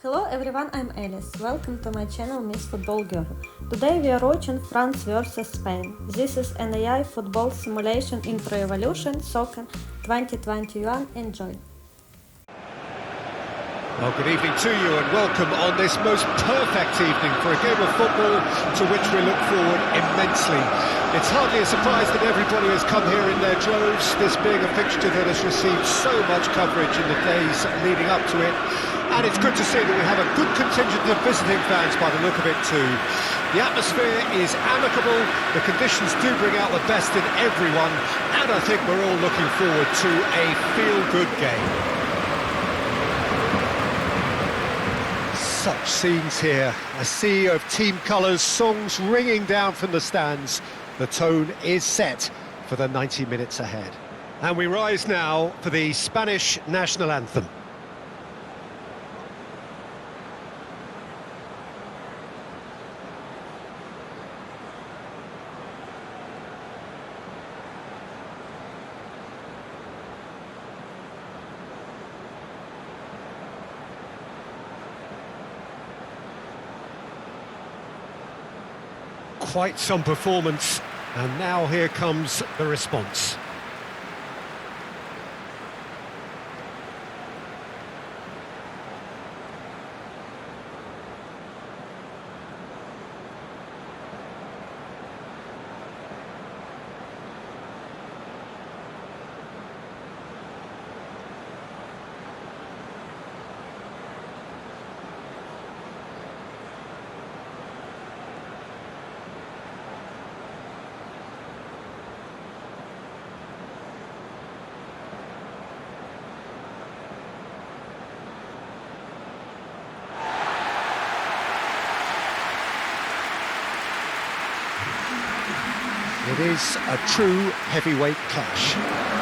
Hello everyone, I'm Alice. Welcome to my channel Miss Football Girl. Today we are watching France vs Spain. This is an AI football simulation in Pro Evolution Soccer 2021. Enjoy! Well, good evening to you and welcome on this most perfect evening for a game of football to which we look forward immensely. It's hardly a surprise that everybody has come here in their droves, this being a fixture that has received so much coverage in the days leading up to it. And it's good to see that we have a good contingent of visiting fans by the look of it too. The atmosphere is amicable, the conditions do bring out the best in everyone, and I think we're all looking forward to a feel-good game. Such scenes here, a sea of team colours, songs ringing down from the stands. The tone is set for the 90 minutes ahead. And we rise now for the Spanish national anthem. Quite some performance, and now here comes the response. It is a true heavyweight clash.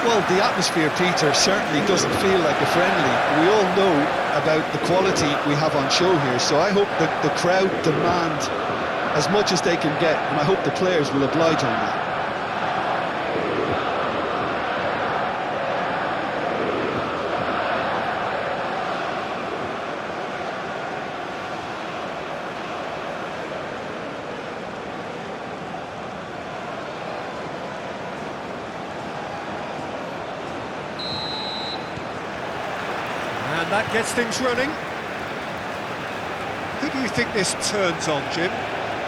Well, the atmosphere, Peter, certainly doesn't feel like a friendly. We all know about the quality we have on show here, so I hope that the crowd demand as much as they can get, and I hope the players will oblige on that. And that gets things running. Who do you think this turns on, Jim?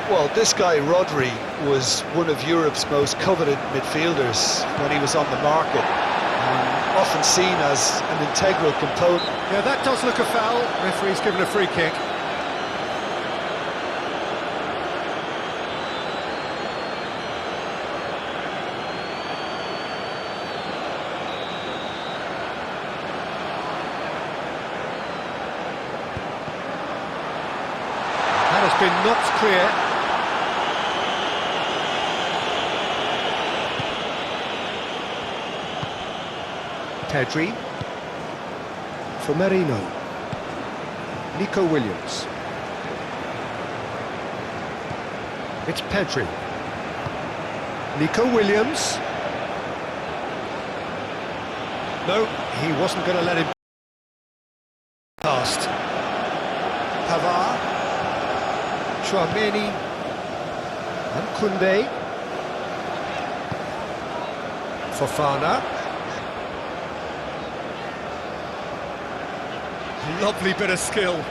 Well, this guy, Rodri, was one of Europe's most coveted midfielders when he was on the market. Often seen as an integral component. Yeah, that does look a foul. Referee's given a free kick. Has been knocked clear. Pedri for Merino. Nico Williams. It's Pedri. Nico Williams. No, he wasn't going to let him past. Pavard. Chouameni and Koundé. Fofana. Lovely bit of skill.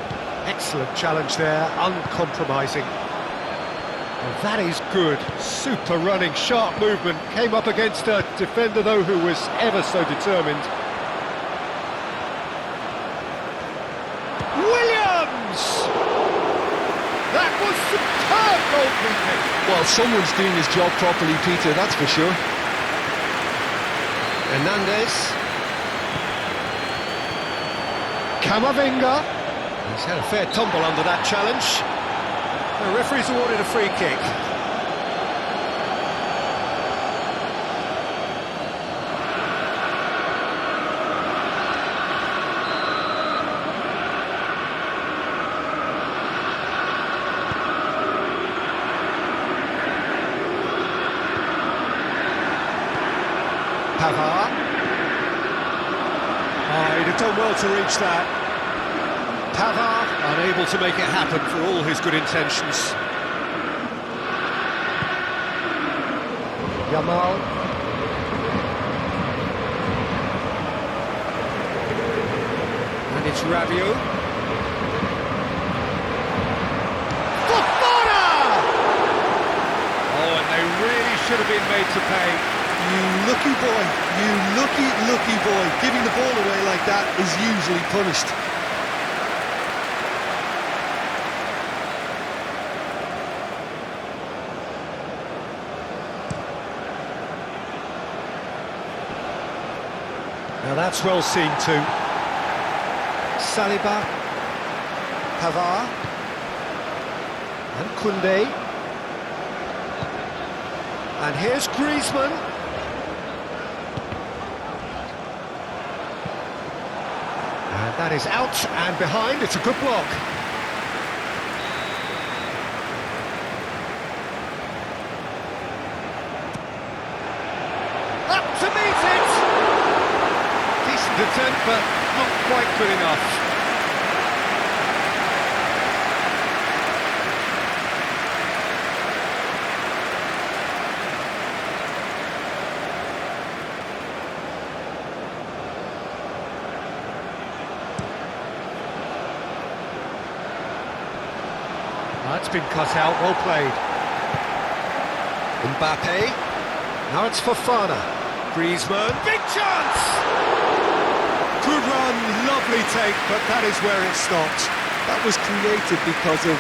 Excellent challenge there, uncompromising. Well, that is good. Super running, sharp movement. Came up against a defender, though, who was ever so determined. Williams! That was superb goalkeeping! Well, someone's doing his job properly, Peter, that's for sure. Hernandez. Camavinga. He's had a fair tumble under that challenge. The referee's awarded a free kick. Pavard. Oh, he'd have done well to reach that. Pavard unable to make it happen for all his good intentions. Yamal. And it's Rabiot. Fofana! Oh, and they really should have been made to pay. You lucky boy, you lucky boy. Giving the ball away like that is usually punished. Now that's well seen too. Saliba, Pavard, and Koundé. And here's Griezmann. And that is out and behind. It's a good block. Up to meet it! Decent attempt, but not quite good enough. That's been cut out, well played. Mbappe. Now it's Fofana. Griezmann. Big chance! Good run, lovely take, but that is where it stopped. That was created because of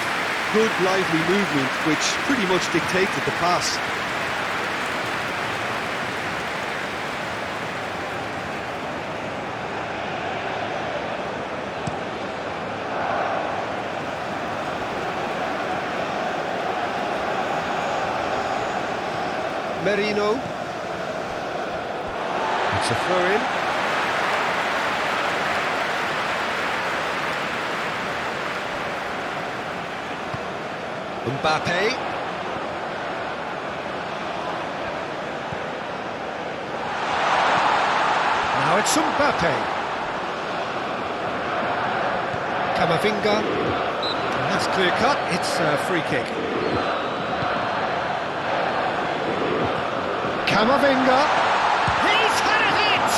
good, lively movement, which pretty much dictated the pass. Merino. It's a throw-in. Mbappe. Now it's Mbappe. Camavinga. And that's clear cut. It's a free kick. Camavinga. He's had a hit!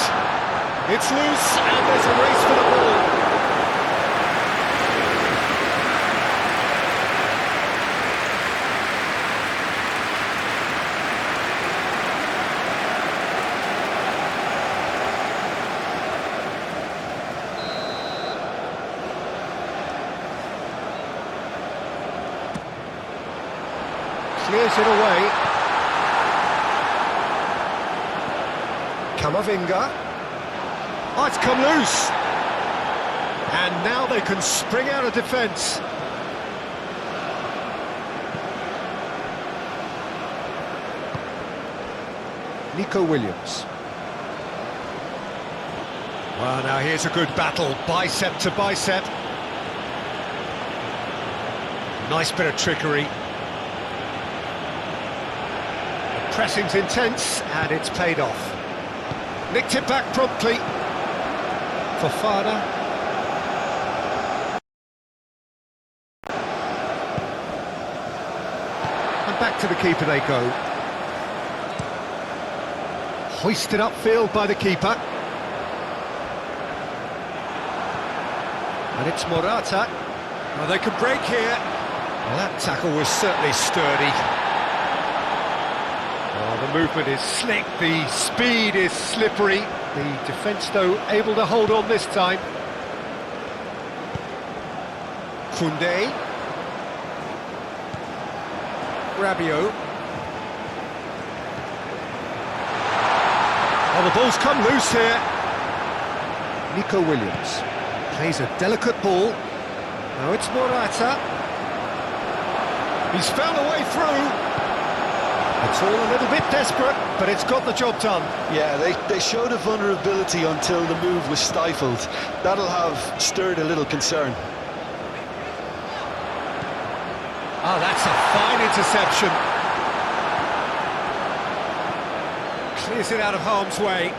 It's loose and there's a race for the ball. Clears it away. Camavinga. Oh, it's come loose. And now they can spring out of defence. Nico Williams. Well, now here's a good battle, bicep to bicep. Nice bit of trickery. The pressing's intense, and it's paid off. Nicked it back promptly. Fofana. And back to the keeper they go. Hoisted upfield by the keeper. And it's Morata. Well, they could break here. Well, that tackle was certainly sturdy. Oh, the movement is slick, the speed is slippery. The defence, though, able to hold on this time. Koundé. Rabiot. Oh, the ball's come loose here. Nico Williams plays a delicate ball. Now it's Morata. He's found a way through. It's all a little bit desperate, but it's got the job done. Yeah, they showed a vulnerability until the move was stifled. That'll have stirred a little concern. Oh, that's a fine interception. Clears it out of harm's way.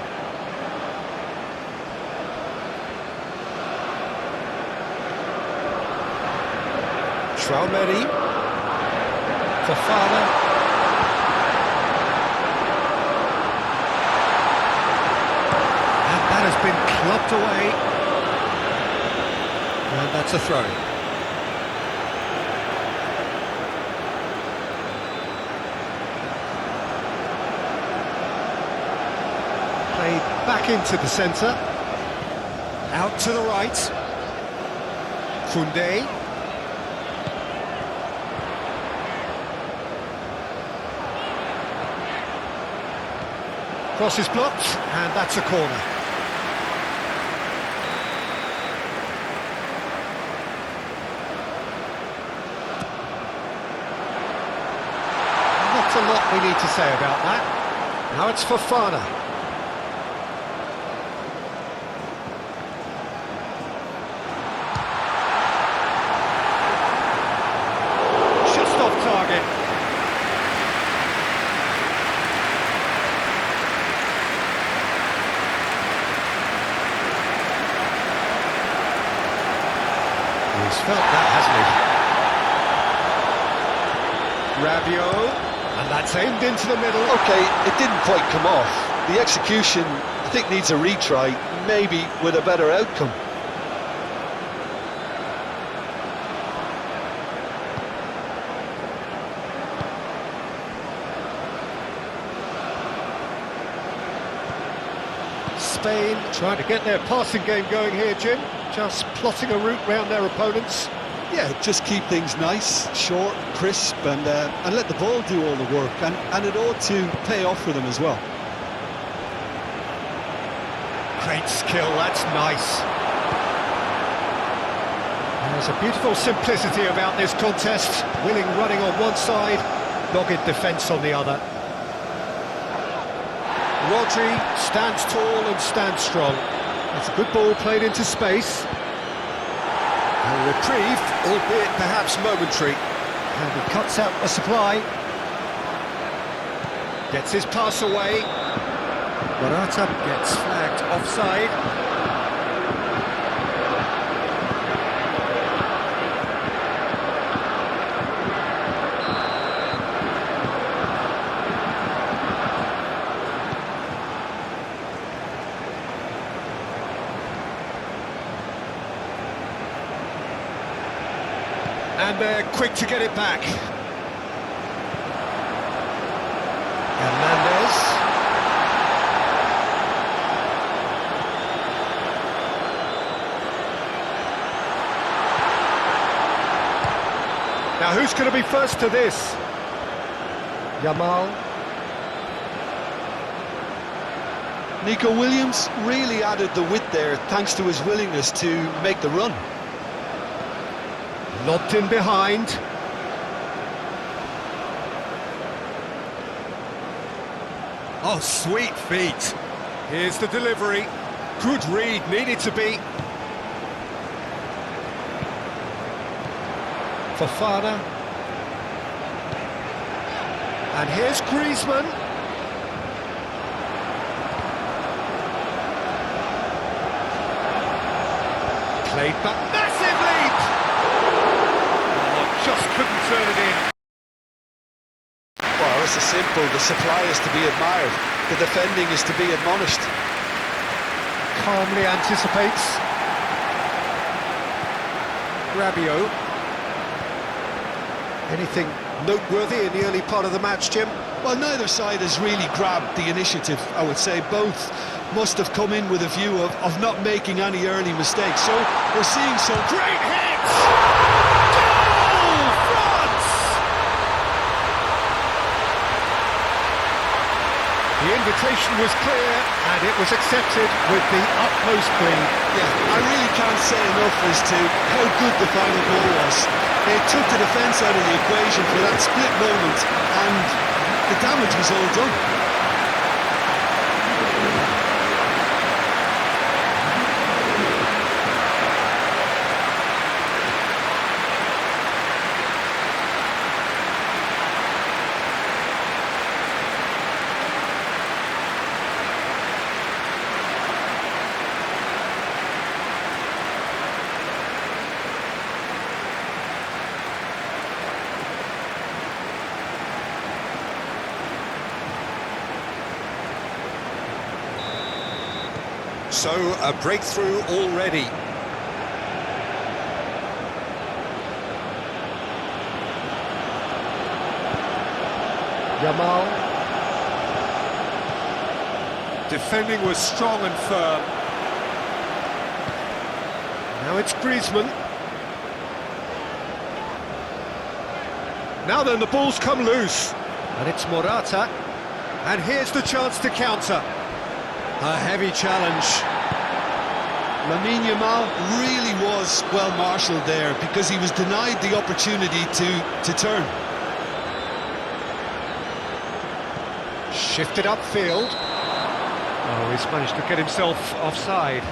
Traoré. Fofana. And that has been clubbed away. And that's a throw. Played back into the centre. Out to the right. Koundé. Cross is blocked, and that's a corner. Not a lot we need to say about that. Now it's Fofana. Just off target. He's felt that, hasn't he? Rabiot, and that's aimed into the middle. Okay, it didn't quite come off. The execution, I think, needs a retry, maybe with a better outcome. Spain trying to get their passing game going here, Jim. Just plotting a route round their opponents. Yeah, just keep things nice, short, crisp, and let the ball do all the work. And it ought to pay off for them as well. Great skill, that's nice. There's a beautiful simplicity about this contest. Willing running on one side, dogged defence on the other. Rodri stands tall and stands strong. It's a good ball played into space. A reprieve, albeit perhaps momentary. And he cuts out the supply. Gets his pass away. Morata gets flagged offside. And they're quick to get it back. Hernandez. Now who's going to be first to this? Yamal. Nico Williams really added the width there thanks to his willingness to make the run. Lobbed in behind. Oh, sweet feet. Here's the delivery. Good read, needed to be. Fofana. And here's Griezmann. Played back. Massive leap! Just couldn't turn it in. Well, this is simple. The supply is to be admired. The defending is to be admonished. Calmly anticipates. Rabiot. Anything noteworthy in the early part of the match, Jim? Well, neither side has really grabbed the initiative, I would say. Both must have come in with a view of not making any early mistakes. So we're seeing some great hits! The invitation was clear, and it was accepted with the utmost glee. Yeah, I really can't say enough as to how good the final goal was. It took the defence out of the equation for that split moment, and the damage was all done. So, a breakthrough already. Yamal. Defending was strong and firm. Now it's Griezmann. Now then, the ball's come loose. And it's Morata. And here's the chance to counter. A heavy challenge. Lamine Yamal really was well marshalled there because he was denied the opportunity to turn. Shifted upfield. Oh, he's managed to get himself offside.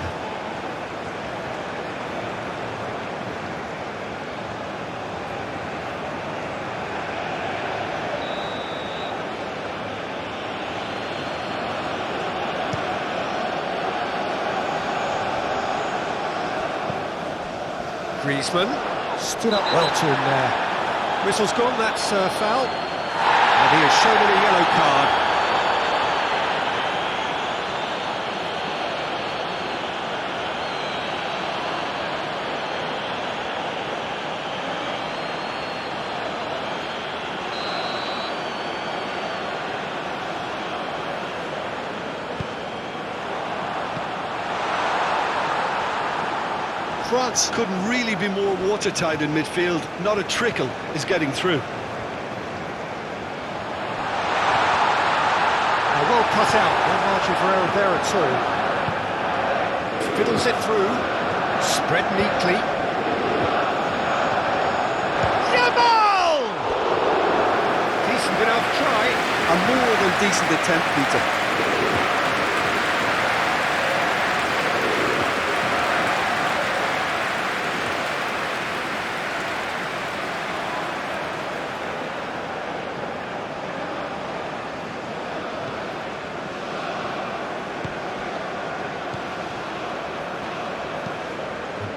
Griezmann stood up well to him there. Whistle's gone, that's a foul. And he has shown him a yellow card. France couldn't really be more watertight in midfield. Not a trickle is getting through. Well cut out, no margin for error there at all. Fiddles it through, spread neatly. Yamal! Decent enough try. A more than decent attempt, Peter.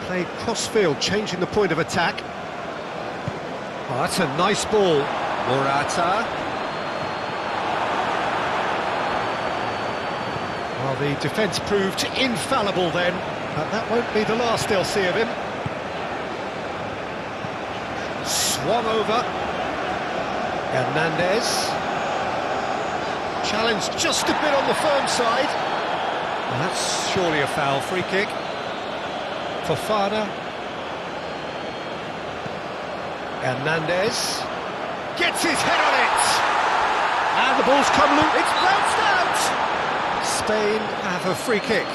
Played cross-field, changing the point of attack. Oh, that's a nice ball. Morata. Well, the defence proved infallible then, but that won't be the last they'll see of him. Swung over. Hernandez. Challenged just a bit on the firm side. Well, that's surely a foul. Free kick. Fofana. Hernandez gets his head on it, and the ball's come loose. It's bounced out. Spain have a free kick.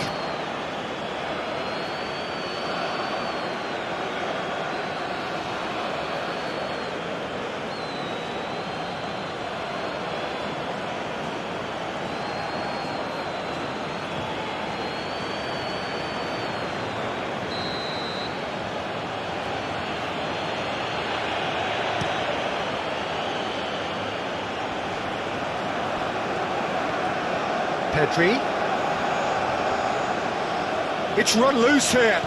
Pedri. It's run loose here.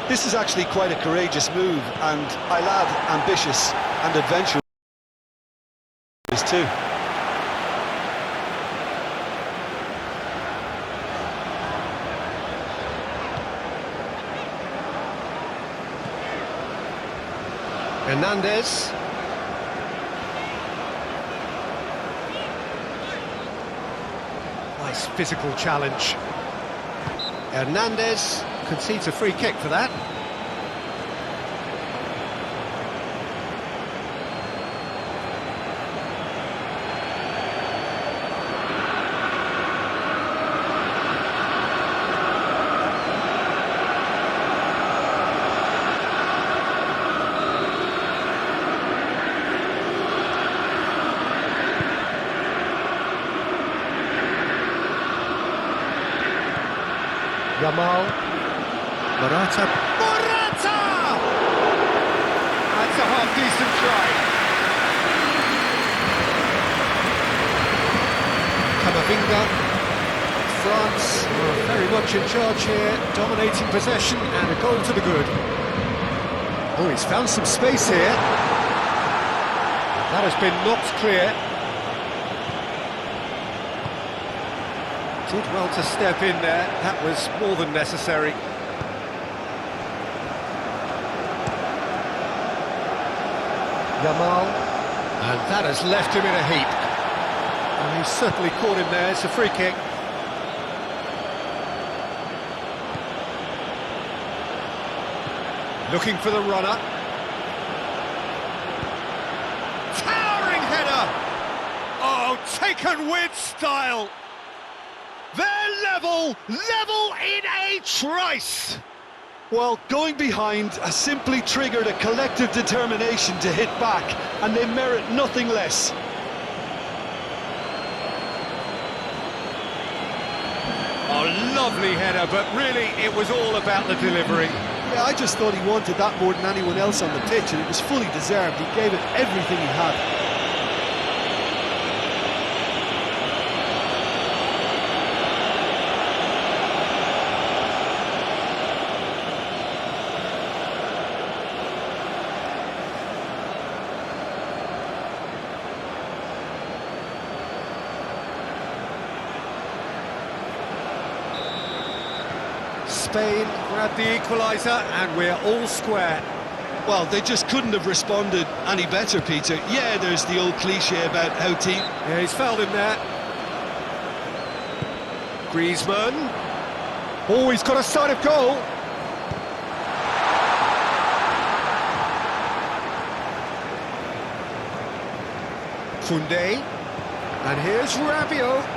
This is actually quite a courageous move, and I love ambitious and adventurous too. Hernandez. Nice physical challenge. Hernandez concedes a free kick for that. Yamal. Morata. Morata! That's a half-decent try. Camavinga. France are very much in charge here, dominating possession and a goal to the good. Oh, he's found some space here. That has been knocked clear. Did well to step in there, that was more than necessary. Yamal, and that has left him in a heap. And he's certainly caught him there, it's a free kick. Looking for the runner. Towering header! Oh, taken with style! They're level in a trice! Well, going behind has simply triggered a collective determination to hit back, and they merit nothing less. Oh, lovely header, but really it was all about the delivery. Yeah, I just thought he wanted that more than anyone else on the pitch, and it was fully deserved. He gave it everything he had. Spain grabbed the equaliser and we're all square. Well, they just couldn't have responded any better, Peter. Yeah, there's the old cliche about how team... Yeah, he's fouled him there. Griezmann. Oh, he's got a sight of goal. Koundé. And here's Rabiot.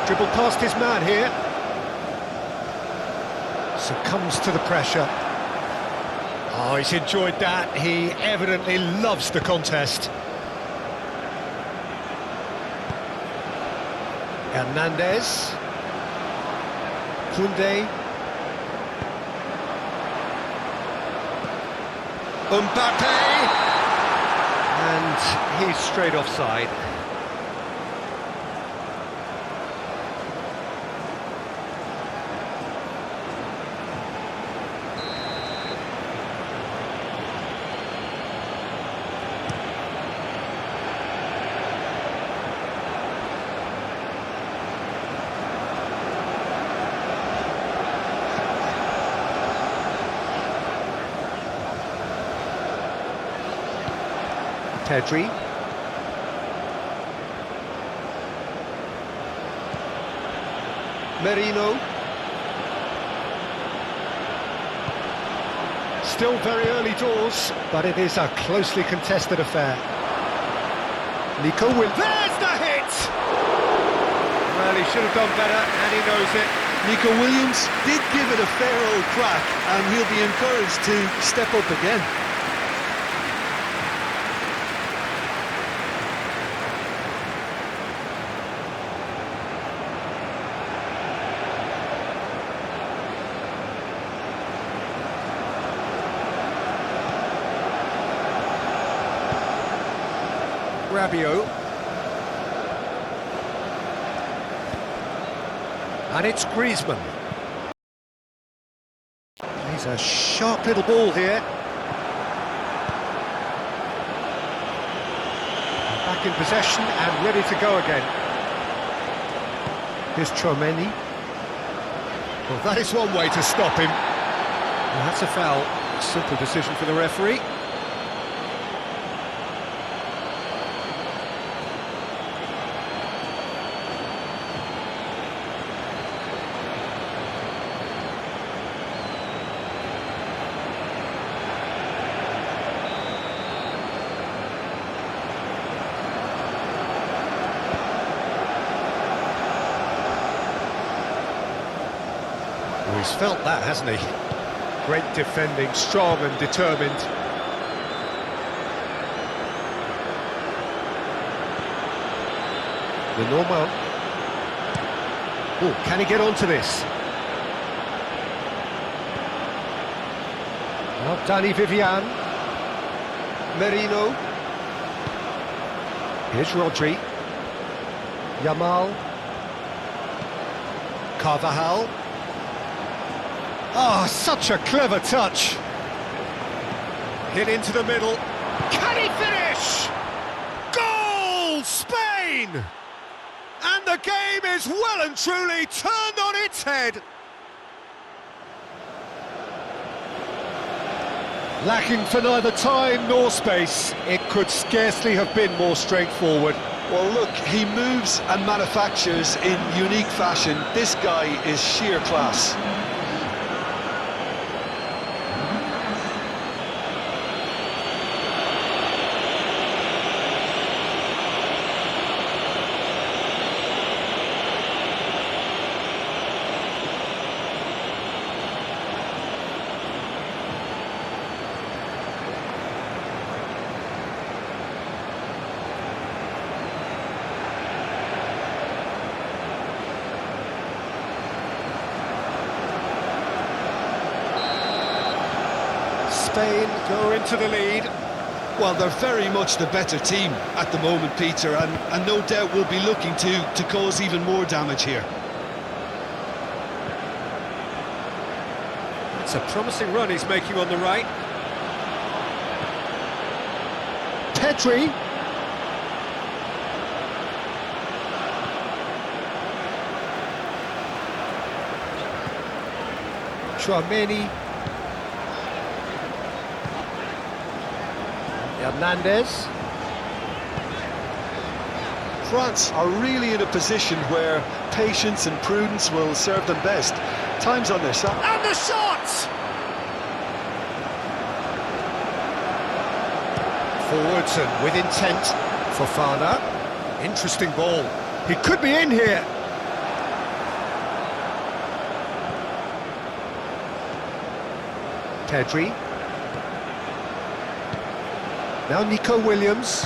Dribbled past his man here. Succumbs to the pressure. Oh, he's enjoyed that. He evidently loves the contest. Hernandez. Koundé. Mbappe. And he's straight offside. Pedri. Merino. Still very early doors, but it is a closely contested affair. Nico will... There's the hit! Well, he should have done better, and he knows it. Nico Williams did give it a fair old crack, and he'll be encouraged to step up again. Rabiot. And it's Griezmann. He's a sharp little ball here. Back in possession and ready to go again. Here's Tchouaméni. Well, that is one way to stop him. Well, that's a foul. Simple decision for the referee. Well, he's felt that, hasn't he? Great defending, strong and determined. The normal. Oh, can he get onto this? Well, Danny Vivian. Merino. Here's Rodri. Yamal. Carvajal. Oh, such a clever touch. Hit into the middle. Can he finish? Goal! Spain! And the game is well and truly turned on its head. Lacking for neither time nor space, it could scarcely have been more straightforward. Well, look, he moves and manufactures in unique fashion. This guy is sheer class. Spain go into the lead. Well, they're very much the better team at the moment, Peter, and no doubt will be looking to cause even more damage here. It's a promising run he's making on the right. Pedri. Chouameni. Hernandez. France are really in a position where patience and prudence will serve them best. Time's on their side. And the shot! Forwards and with intent. Fofana. Interesting ball. He could be in here. Pedri. Now Nico Williams.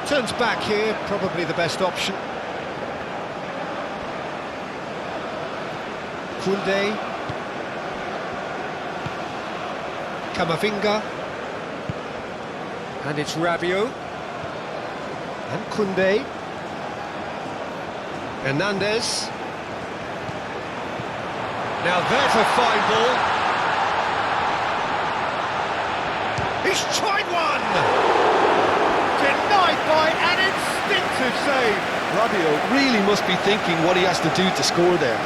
Turns back here, probably the best option. Koundé. Camavinga. And it's Rabiot. And Koundé. Hernandez. Now there's a fine ball. He's tried one! Denied by an instinctive save. Rabiot really must be thinking what he has to do to score there.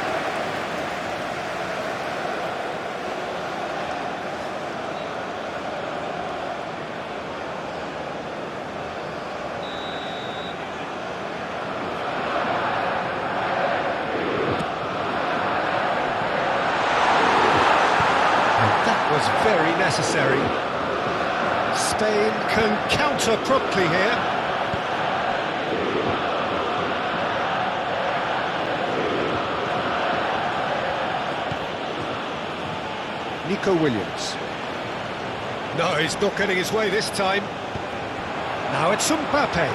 And that was very necessary. Spain can counter promptly here. Nico Williams. No, he's not getting his way this time. Now it's Mbappe.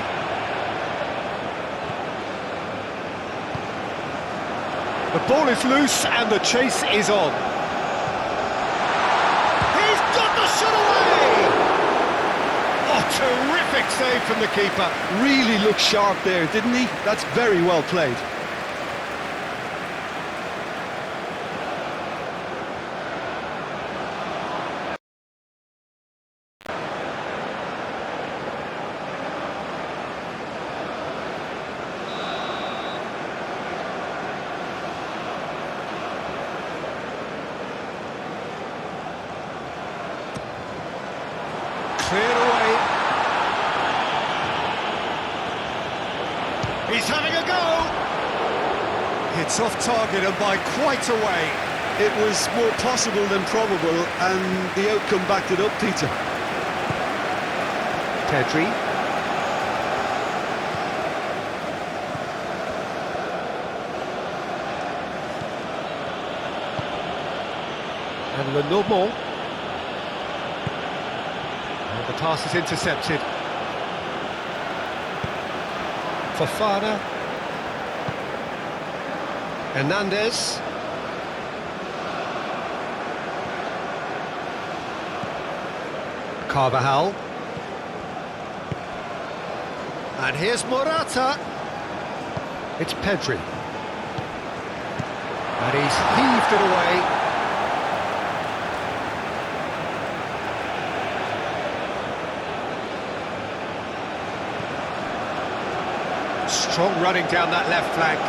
The ball is loose and the chase is on. He's got the shot away! Terrific save from the keeper. Really looked sharp there, didn't he? That's very well played. Cleared away. He's having a go! It's off target and by quite a way. It was more possible than probable, and the outcome backed it up, Peter. Pedri. And Lenovo. And the pass is intercepted. Fofana. Hernandez. Carvajal. And here's Morata. It's Pedri. And he's heaved it away. Strong running down that left flank.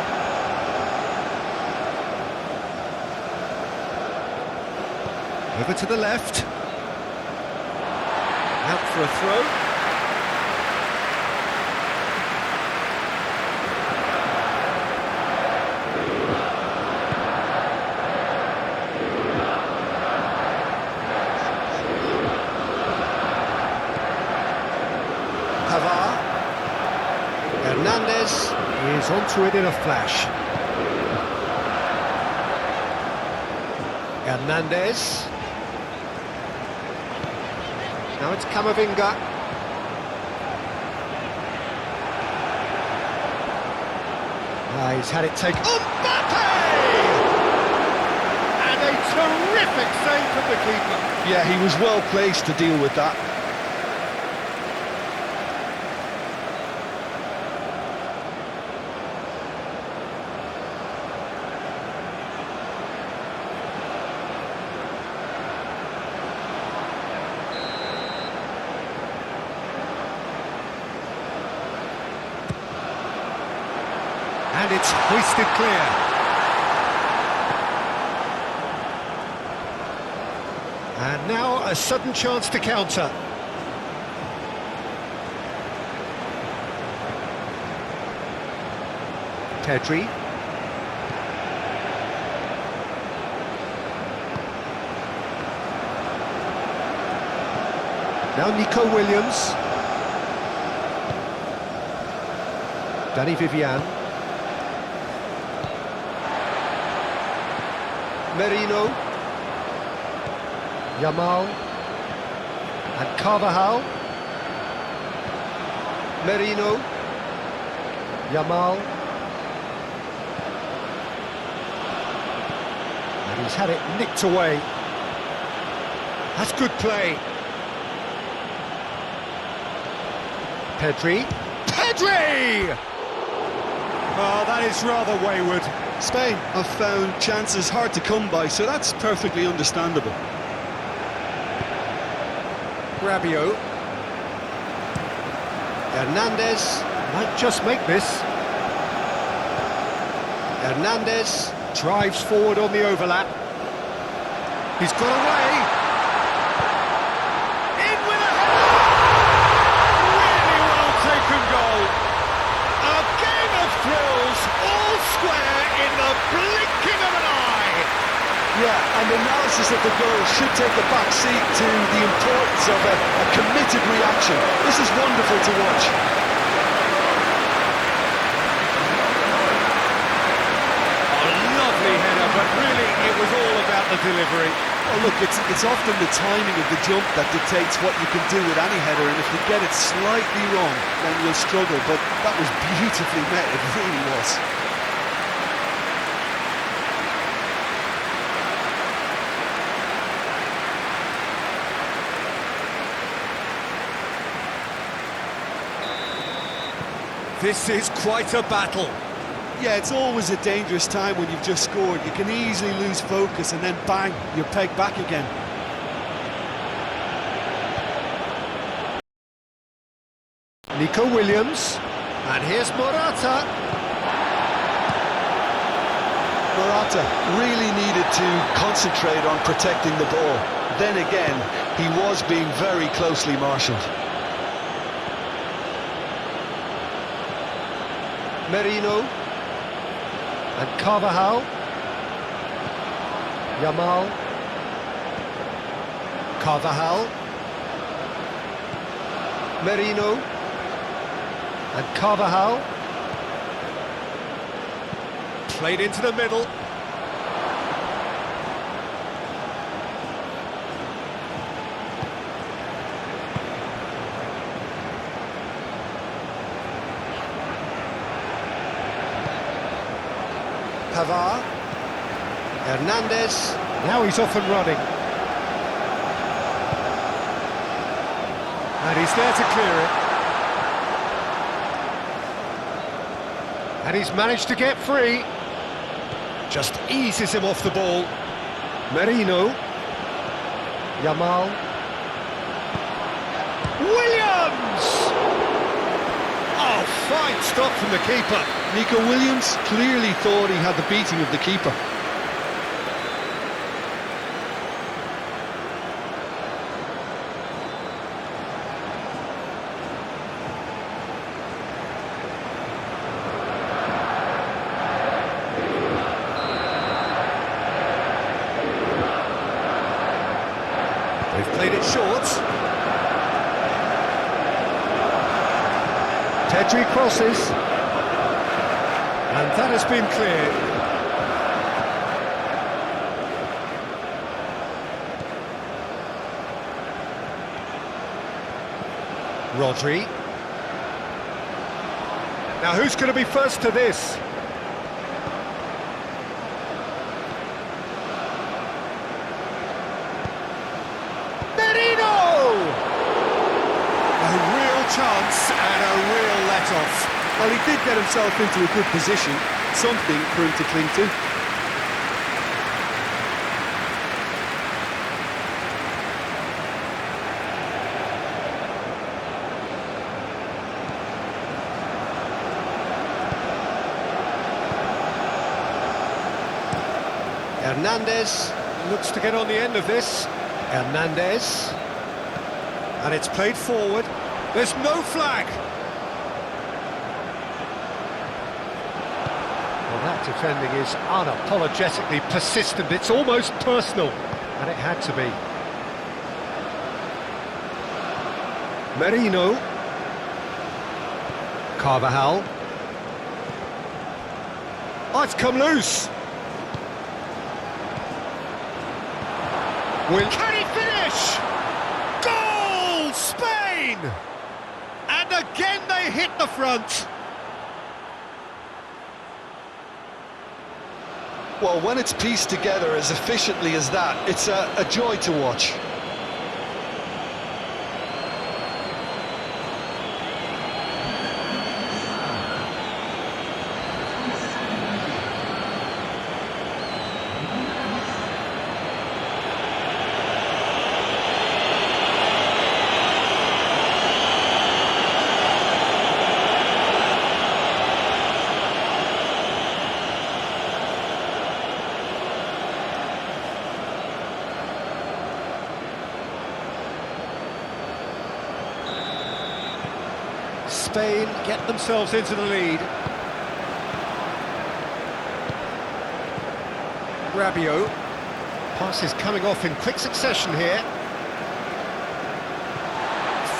Over to the left. Out for a throw. Hernandez is onto it in a flash. Hernandez. Now it's Camavinga. He's had it taken. Mbappe! And a terrific save from the keeper. Yeah, he was well placed to deal with that. And it's hoisted clear. And now a sudden chance to counter. Pedri. Now Nico Williams. Danny Vivian. Merino, Yamal, and Carvajal. Merino, Yamal, and he's had it nicked away. That's good play. Pedri. Oh, that is rather wayward. Spain have found chances hard to come by, so that's perfectly understandable. Rabiot. Hernandez might just make this. Hernandez drives forward on the overlap. He's got away. In with a header! Really well taken goal. A game of thrills, all square in the blinking of an eye. Yeah, and analysis of the goal should take a back seat to the importance of a committed reaction. This is wonderful to watch. A lovely header, but really it was all about the delivery. Oh, look, it's often the timing of the jump that dictates what you can do with any header, and if you get it slightly wrong, then you'll struggle, but that was beautifully met, it really was. This is quite a battle. Yeah, it's always a dangerous time when you've just scored. You can easily lose focus and then bang, you're pegged back again. Nico Williams. And here's Morata. Morata really needed to concentrate on protecting the ball. Then again, he was being very closely marshalled. Merino. And Carvajal. Yamal. Carvajal. Merino. And Carvajal. Played into the middle. Pavard. Hernandez. Now he's off and running. And he's there to clear it. And he's managed to get free. Just eases him off the ball. Merino. Yamal. Williams! Oh, fine stop from the keeper. Nico Williams clearly thought he had the beating of the keeper. They've played it short. Pedri crosses. And that has been cleared. Rodri. Now who's going to be first to this? Chance and a real let-off. Well, he did get himself into a good position, something for him to cling to. Hernandez looks to get on the end of this. Hernandez. And it's played forward. There's no flag! Well, that defending is unapologetically persistent. It's almost personal. And it had to be. Merino. Carvajal. Oh, it's come loose! Can he finish? Goal! Spain! And again they hit the front. Well, when it's pieced together as efficiently as that, it's a joy to watch. Spain get themselves into the lead. Rabiot. Passes coming off in quick succession here.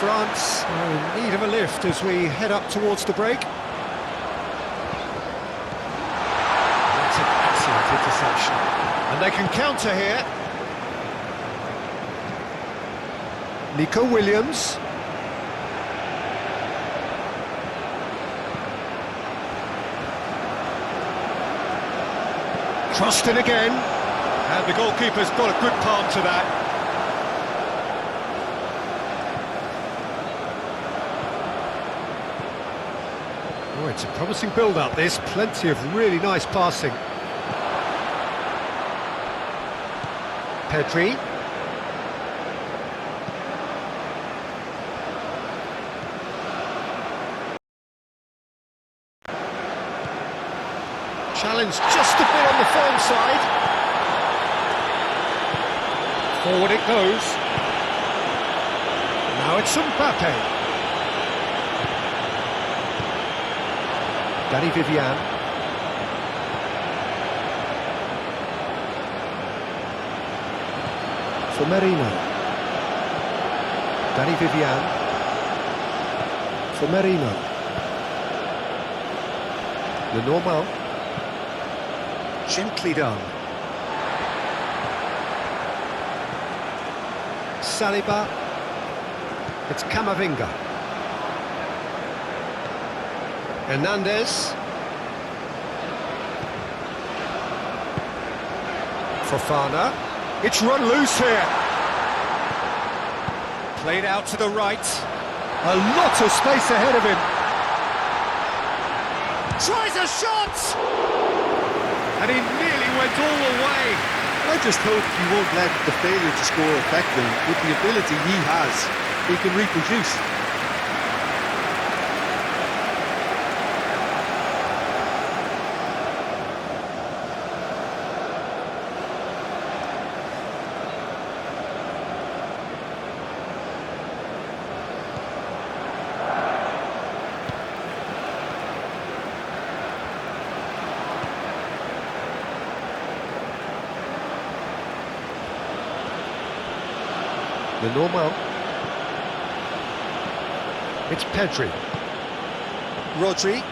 France are in need of a lift as we head up towards the break. That's an excellent interception. And they can counter here. Nico Williams. Crossed in again, and the goalkeeper's got a good palm to that. Oh, it's a promising build-up, this. Plenty of really nice passing. Pedri. Challenge just a bit on the firm side. Forward it goes. Now it's Mbappe. Danny Vivian. For Merino. Danny Vivian. For Merino. Lenormand. Gently done. Saliba. It's Camavinga. Hernandez. Fofana. It's run loose here. Played out to the right. A lot of space ahead of him. Tries a shot! And he nearly went all the way. I just hope he won't let the failure to score affect him. With the ability he has, he can reproduce. The normal. It's Pedri. Rodri.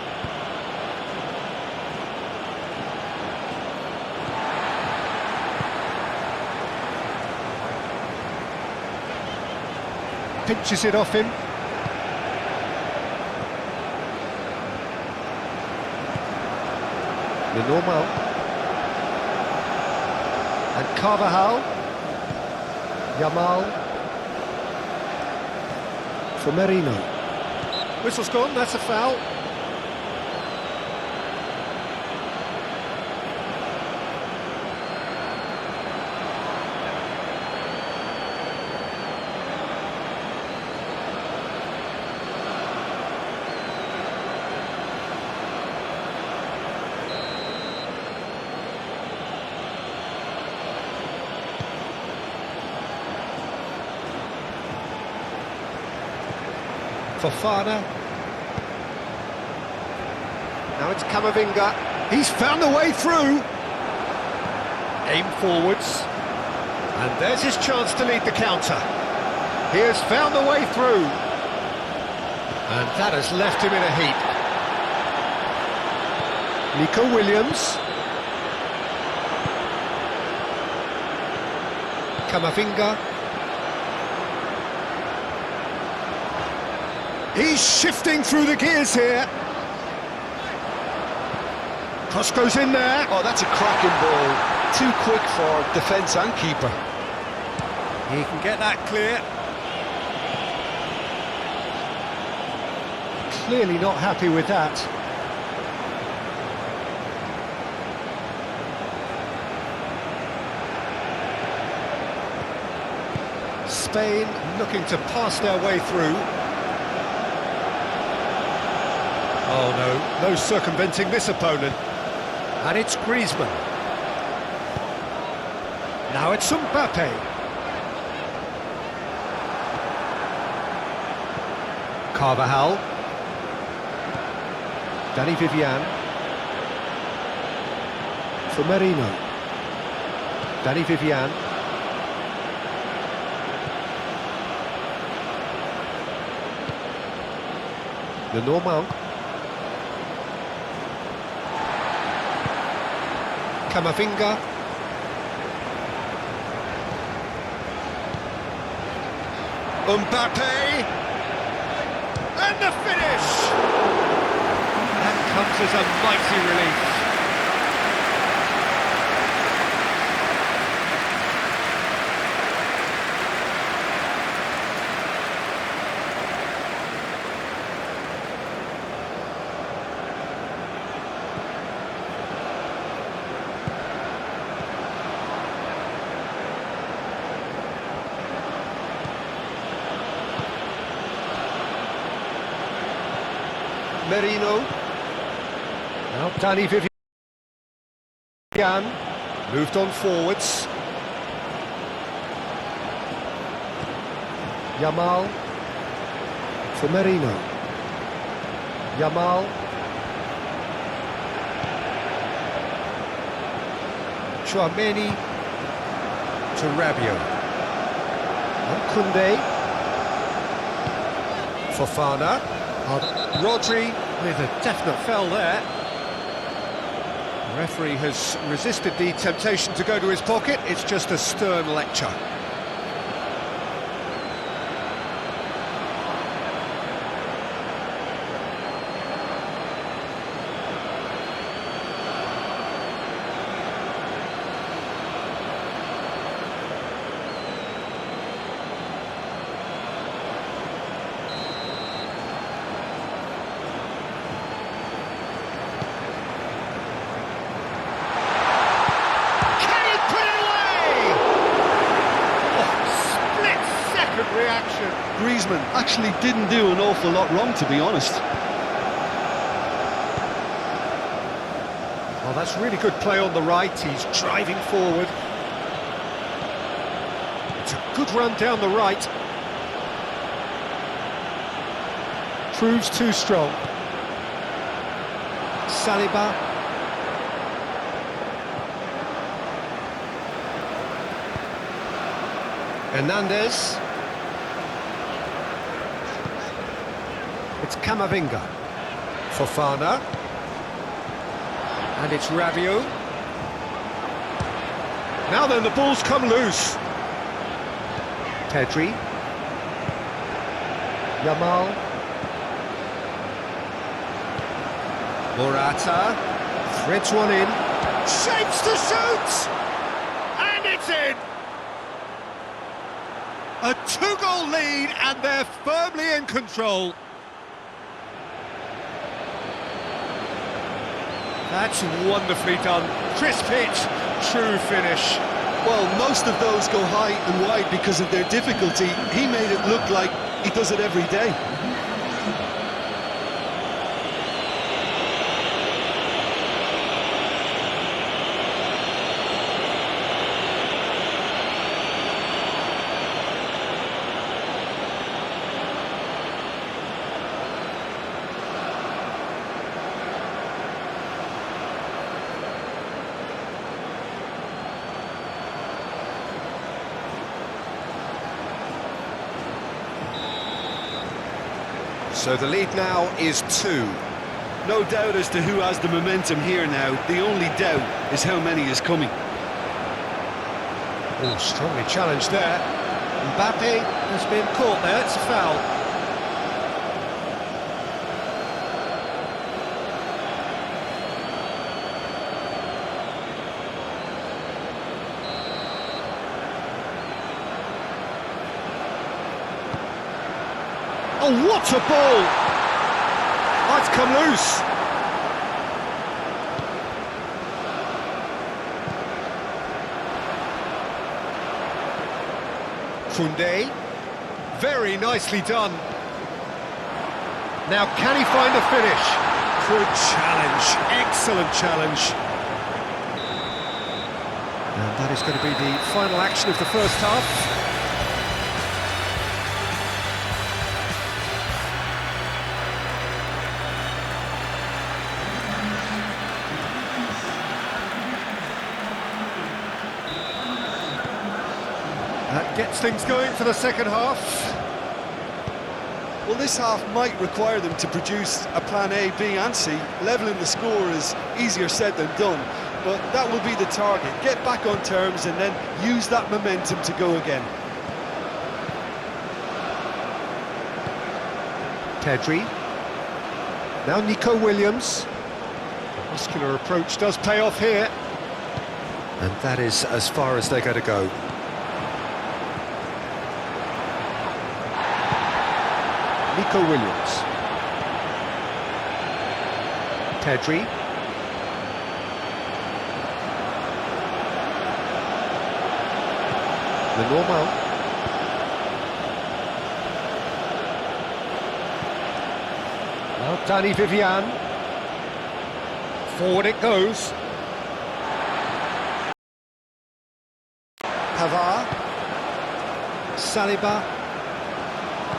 Pinches it off him. The normal. And Carvajal. Yamal. For Merino. Whistle's gone, that's a foul. Fofana. Now it's Camavinga. He's found a way through. Aim forwards. And there's his chance to lead the counter. He has found a way through. And that has left him in a heap. Nico Williams. Camavinga. He's shifting through the gears here. Cross goes in there. Oh, that's a cracking ball. Too quick for defence and keeper. He can get that clear. Clearly not happy with that. Spain looking to pass their way through. Oh no, no circumventing this opponent. And it's Griezmann. Now it's Mbappe. Carvajal. Danny Vivian. For Merino. Danny Vivian. The normal. Camavinga. Mbappe. And the finish! That comes as a mighty relief. Merino. Now Danny Vivian. Moved on forwards. Yamal. For Merino. Yamal. Chouameni. To Rabiot. And Koundé. Fofana. Rodri with a definite foul there. The referee has resisted the temptation to go to his pocket. It's just a stern lecture. Reaction. Griezmann actually didn't do an awful lot wrong, to be honest. Well, that's really good play on the right. He's driving forward. It's a good run down the right. Proves too strong. Saliba. Hernandez. It's Camavinga. Fofana. And it's Rabiot. Now then, the ball's come loose. Pedri. Yamal. Morata. Threads one in. Shapes to shoot! And it's in! A two-goal lead, and they're firmly in control. That's wonderfully done. Crisp hit, true finish. Well, most of those go high and wide because of their difficulty. He made it look like he does it every day. So the lead now is 2. No doubt as to who has the momentum here now. The only doubt is how many is coming. Oh, strongly challenged there. Mbappe has been caught there, it's a foul. Oh, what a ball! Oh, it's come loose. Koundé, very nicely done. Now, can he find a finish? Good challenge, excellent challenge. And that is going to be the final action of the first half. That gets things going for the second half. Well, this half might require them to produce a plan A, B and C. Levelling the score is easier said than done, but that will be the target. Get back on terms and then use that momentum to go again. Pedri. Now Nico Williams. The muscular approach does pay off here. And that is as far as they're going to go. Nico Williams. Pedri. Lenormand. Now Danny Vivian. Forward it goes. Pavard. Saliba.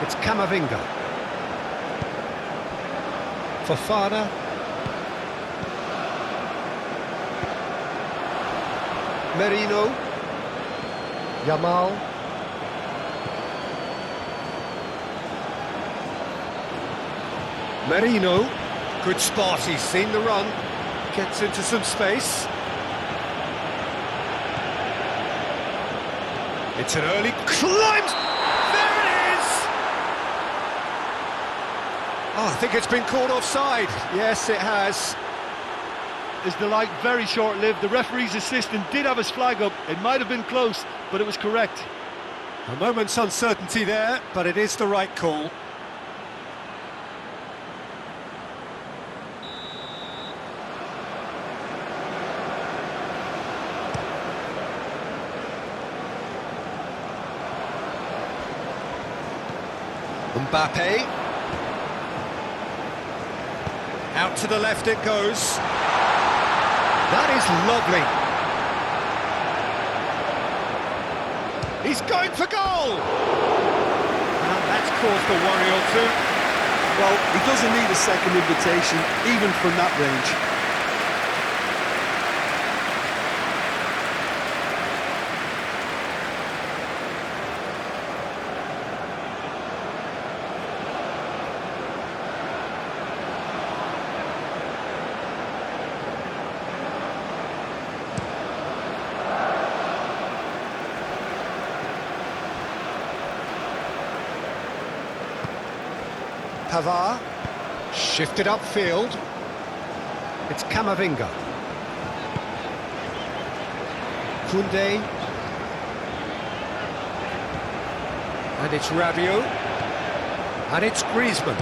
It's Camavinga. Fofana. Merino. Yamal. Merino. Good spot, he's seen the run. Gets into some space. It's an early climb. There it is! Oh, I think it's been called offside. Yes, it has. Is the light very short-lived? The referee's assistant did have his flag up. It might have been close, but it was correct. A moment's uncertainty there, but it is the right call. Mbappe. Out to the left it goes. That is lovely. He's going for goal! And that's caused a worry or two. Well, he doesn't need a second invitation, even from that range. Pavard, shifted upfield. It's Camavinga. Koundé. And it's Rabiot. And it's Griezmann.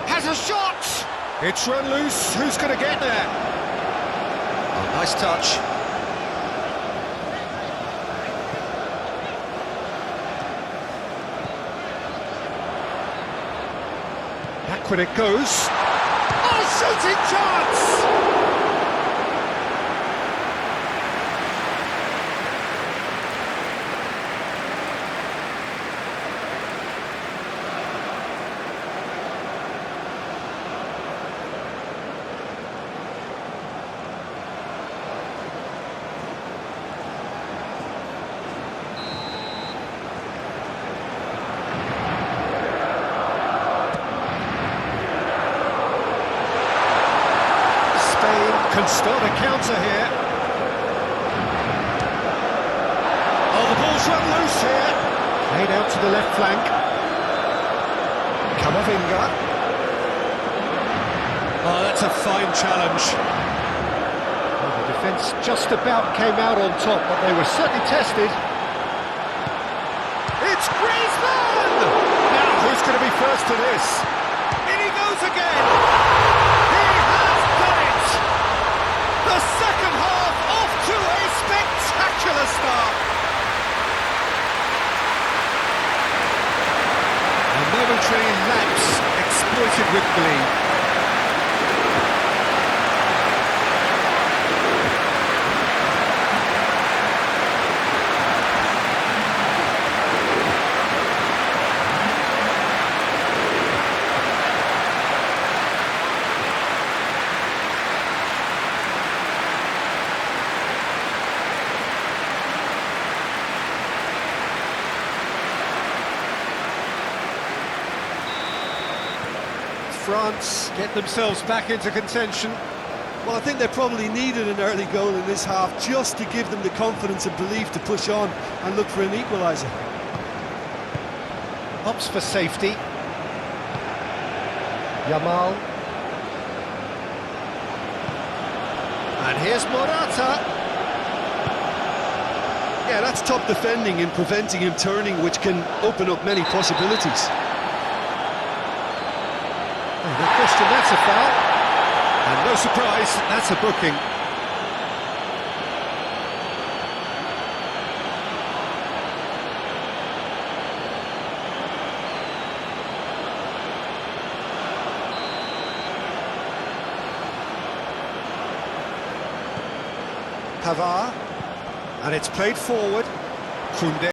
Has a shot! It's run loose. Who's going to get there? Oh, nice touch. Back when it goes. Oh, shooting chance! Can start a counter here. Oh, the ball's run loose here. Played out to the left flank. Camavinga. Oh, that's a fine challenge. Well, the defence just about came out on top, but they were certainly tested. It's Griezmann! Now, who's going to be first to this? In he goes again! The second half off to a spectacular start. A momentary lapse exploited with glee. France get themselves back into contention. Well, I think they probably needed an early goal in this half just to give them the confidence and belief to push on and look for an equaliser. Opts for safety. Yamal. And here's Morata. Yeah, that's top defending and preventing him turning, which can open up many possibilities. No question, that's a foul. And no surprise, that's a booking. Pavard. And it's played forward. Koundé.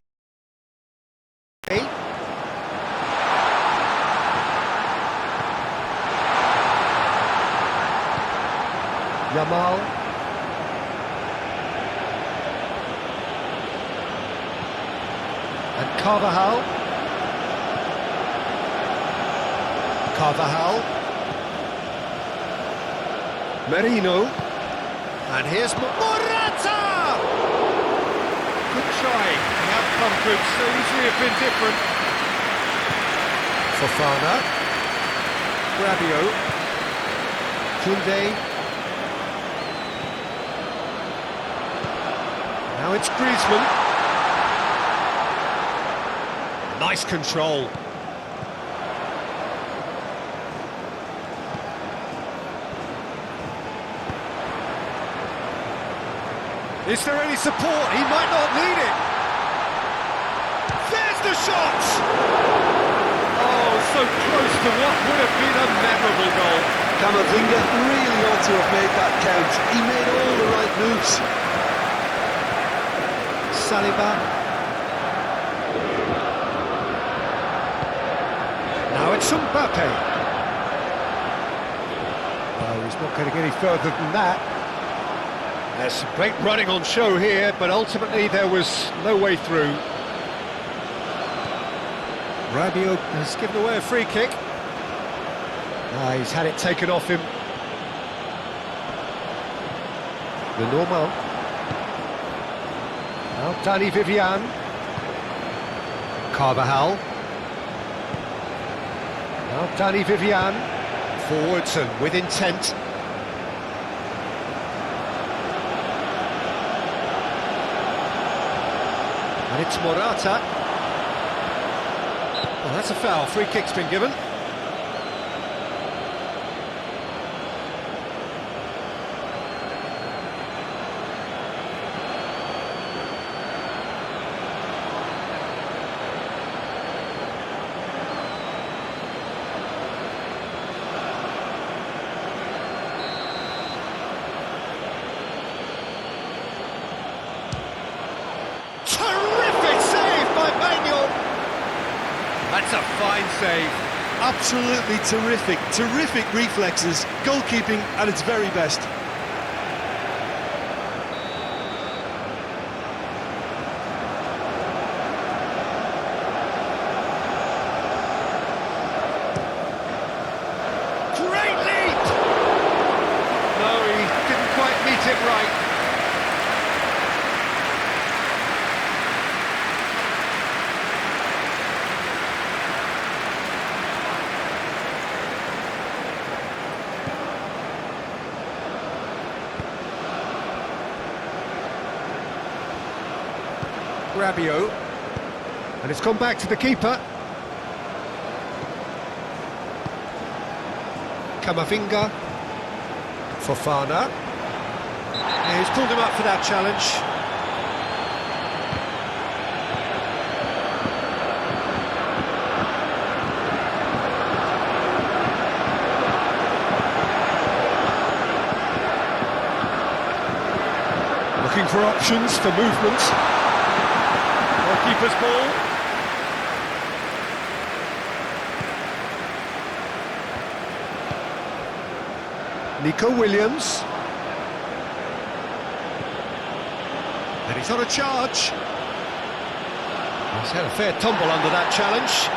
Yamal. And Carvajal. Merino. And here's Morata! Good try. The outcome could so easily have been different. Fofana. Rabiot. Koundé. Now it's Griezmann. Nice control. Is there any support? He might not need it. There's the shot! Oh, so close to what would have been a memorable goal. Camavinga really ought to have made that count. He made all the right moves. Saliba. Now it's Mbappe. Oh, he's not going to get any further than that. There's some great running on show here, but ultimately there was no way through. Rabiot has given away a free kick. He's had it taken off him. The normal. Now Dani Vivian. Carvajal. Now Danny Vivian, forwards and with intent. And it's Morata. Well, that's a foul. Free kick's been given. Terrific save by Manuel. That's a fine save. Absolutely terrific, terrific reflexes, goalkeeping at its very best. Great leap! No, he didn't quite meet it right. Rabiot, and it's gone back to the keeper. Camavinga, Fofana. Yeah, he's pulled him up for that challenge. Looking for options for movement. Keeper's ball. Nico Williams. And he's on a charge. He's had a fair tumble under that challenge.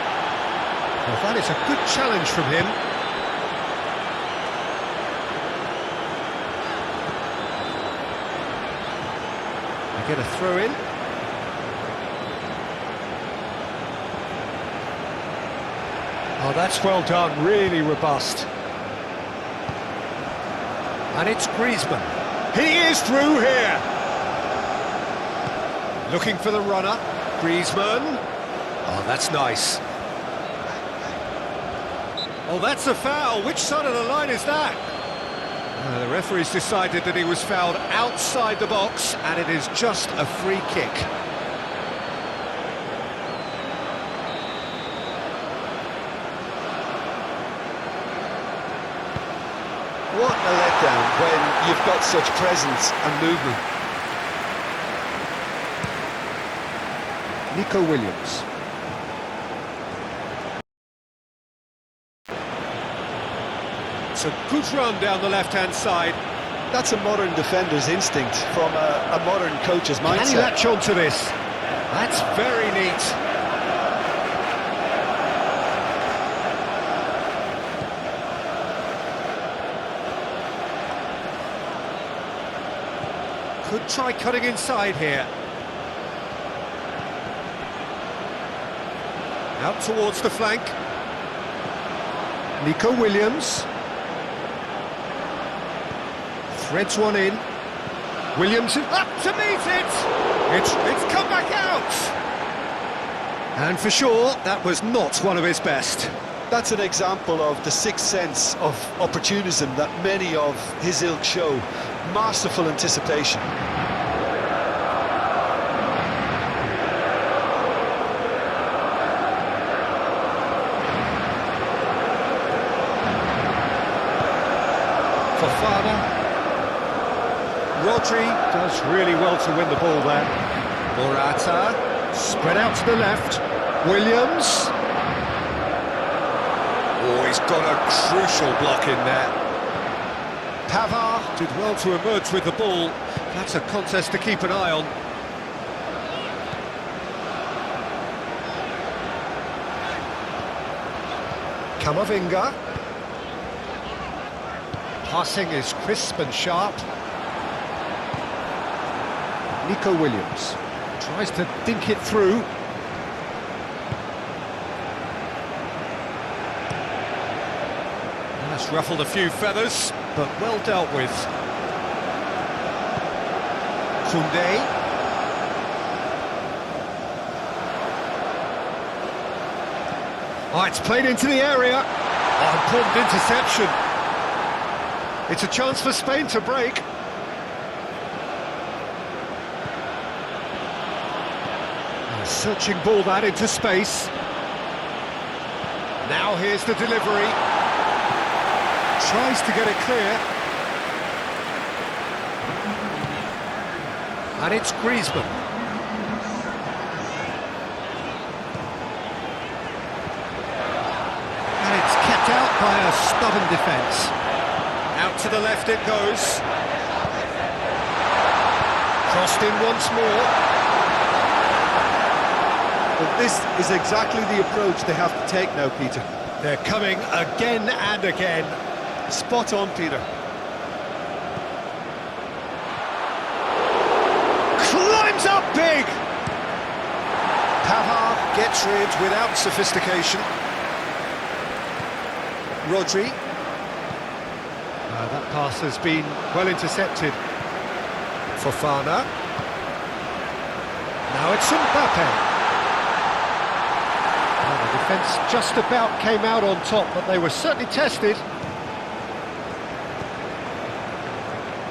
Well, that is a good challenge from him. They get a throw in. Oh, that's well done, really robust. And it's Griezmann. He is through here. Looking for the runner. Griezmann. Oh, that's nice. Oh, that's a foul. Which side of the line is that? The referee's decided that he was fouled outside the box, and it is just a free kick. What a letdown when you've got such presence and movement. Nico Williams. It's a good run down the left-hand side. That's a modern defender's instinct from a modern coach's mindset. Can he latch on to this? That's very neat. Could try cutting inside here. Out towards the flank. Nico Williams. Threads one in. Williams up to meet it! It's come back out! And for sure, that was not one of his best. That's an example of the sixth sense of opportunism that many of his ilk show. Masterful anticipation. Fofana. Rodri does really well to win the ball there. Morata, spread out to the left. Williams. Oh, he's got a crucial block in there. Pavard did well to emerge with the ball. That's a contest to keep an eye on. Camavinga. Passing is crisp and sharp. Nico Williams tries to dink it through. It's ruffled a few feathers, but well dealt with. Koundé. Oh, it's played into the area. Oh, important interception. It's a chance for Spain to break. A searching ball that into space. Now here's the delivery. Tries to get it clear. And it's Griezmann. And it's kept out by a stubborn defence. Out to the left it goes. Crossed in once more. But this is exactly the approach they have to take now, Peter. They're coming again and again. Spot on, Peter. Climbs up big! Pavard gets rid without sophistication. Rodri. That pass has been well intercepted. Fofana. Now it's Mbappe. Well, the defence just about came out on top, but they were certainly tested.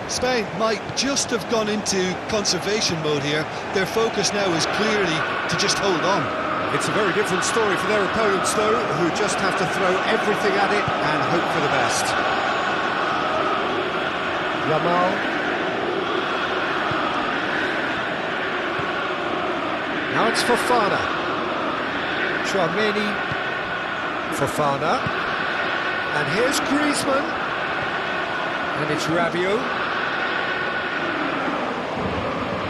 Spain might just have gone into conservation mode here. Their focus now is clearly to just hold on. It's a very different story for their opponents, though, who just have to throw everything at it and hope for the best. Yamal. Now it's Fofana. Tchouaméni. Fofana. And here's Griezmann. And it's Rabiot.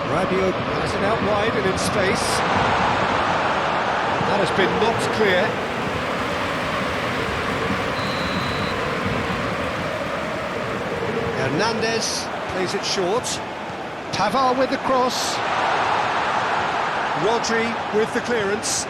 Rabiot has it out wide and in space. That has been knocked clear. Hernandez plays it short. Pavard with the cross. Rodri with the clearance.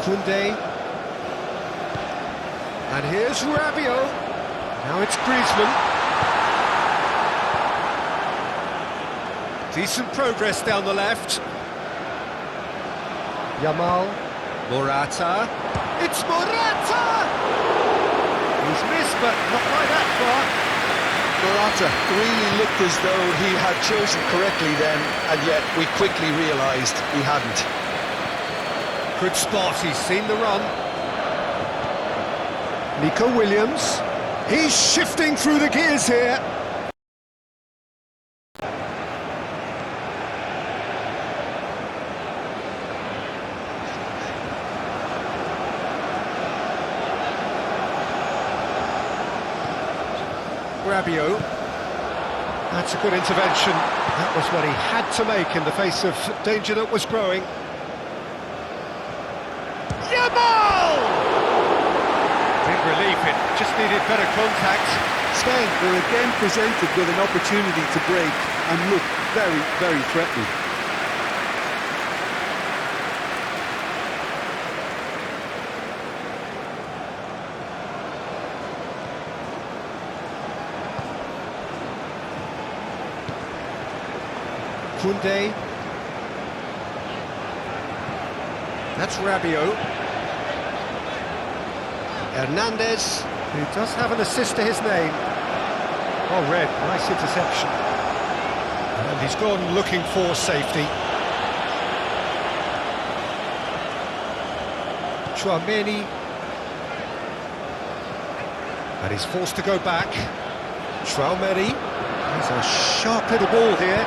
Koundé. And here's Rabiot. Now it's Griezmann. Decent progress down the left. Yamal. Morata. It's Morata! He's missed, but not by that far. Morata really looked as though he had chosen correctly then, and yet we quickly realised he hadn't. Good spot, he's seen the run. Nico Williams. He's shifting through the gears here. Rabiot. That's a good intervention. That was what he had to make in the face of danger that was growing. Yamal! Big relief, it just needed better contact. Spain were again presented with an opportunity to break and look very, very threatening. Koundé. That's Rabiot. Hernandez, who does have an assist to his name. Oh, red, nice interception. And he's gone looking for safety. Tchouaméni. And he's forced to go back. Tchouaméni. There's a sharp little ball here.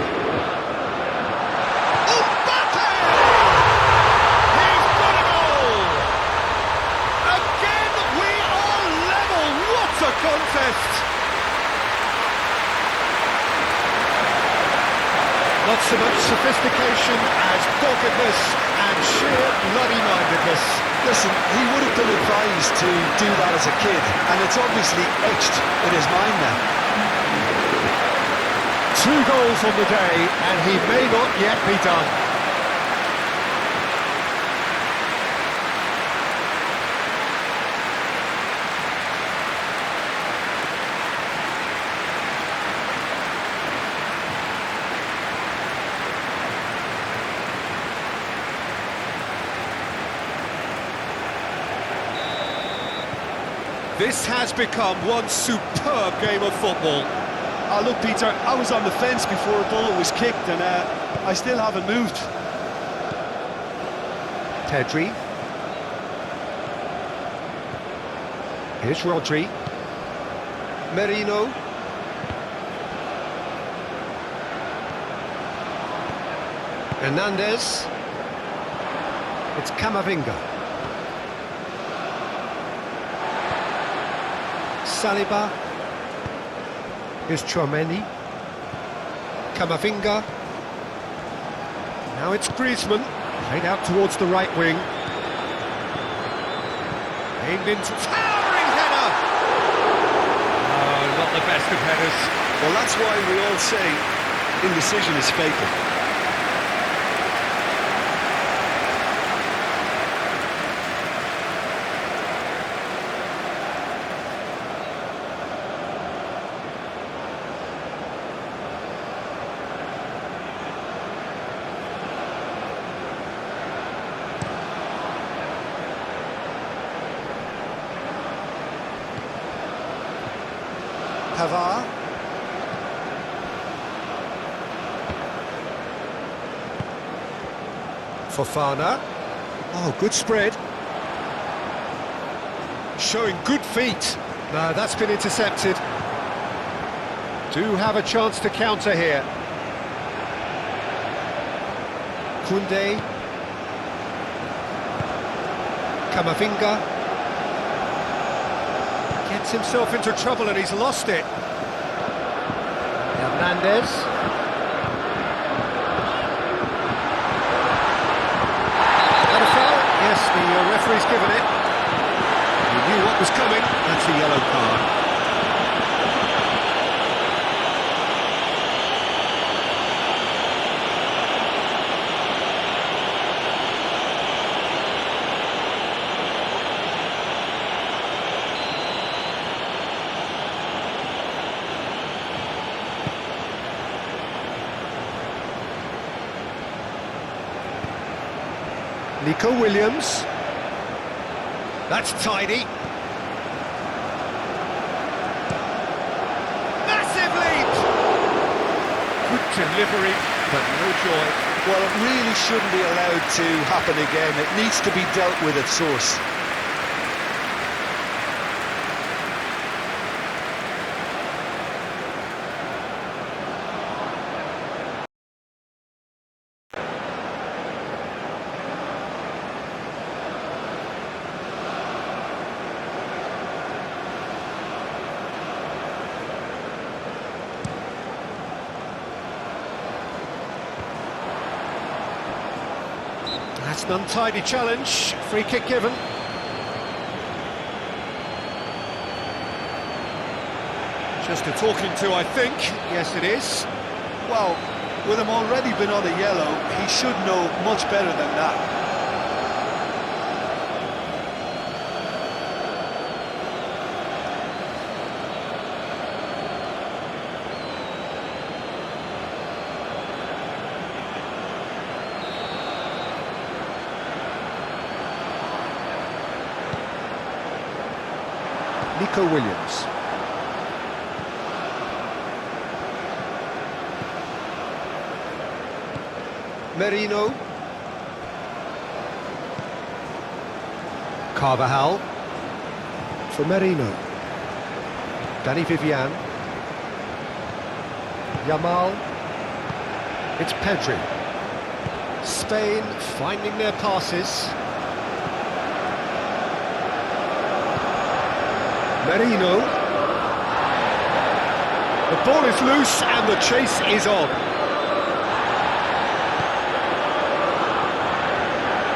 Contest. Not so much sophistication as doggedness and sheer bloody-mindedness. Listen, he would have been advised to do that as a kid, and it's obviously etched in his mind now. 2 goals on the day, and he may not yet be done. This has become one superb game of football. Oh, look, Peter, I was on the fence before a ball was kicked, and I still haven't moved. Pedri. Here's Rodri. Merino. Hernandez. It's Camavinga. Saliba. Here's Tchouaméni. Camavinga. Now it's Griezmann. Played out towards the right wing. Aimed into towering header! Oh, not the best of headers. Well, that's why we all say indecision is fatal. Pavard. Fofana. Oh, good spread. Showing good feet. No, that's been intercepted. Do have a chance to counter here. Koundé. Camavinga. Gets himself into trouble and he's lost it. Hernandez. And a foul? Yes, the referee's given it. He knew what was coming. That's a yellow card. Nico Williams. That's tidy. Massive lead! Good delivery, but no joy. Well, it really shouldn't be allowed to happen again. It needs to be dealt with at source. That's an untidy challenge. Free kick given. Just a talking to, I think. Yes, it is. Well, with him already been on a yellow, he should know much better than that. Nico Williams. Merino. Carvajal. For Merino. Danny Vivian. Yamal. It's Pedri. Spain finding their passes. Merino. The ball is loose and the chase is on.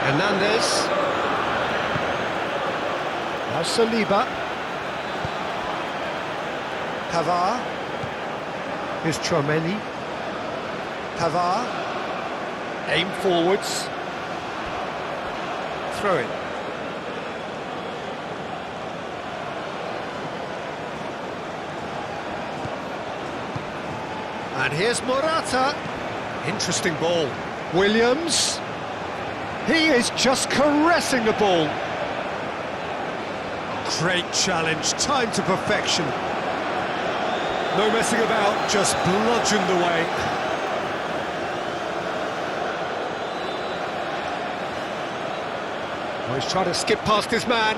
Hernandez. Now Saliba. Pavard. Here's Tchouaméni. Pavard. Aim forwards. Throw it. And here's Morata. Interesting ball. Williams. He is just caressing the ball. Great challenge, time to perfection. No messing about, just bludgeoned away. Oh, he's trying to skip past his man.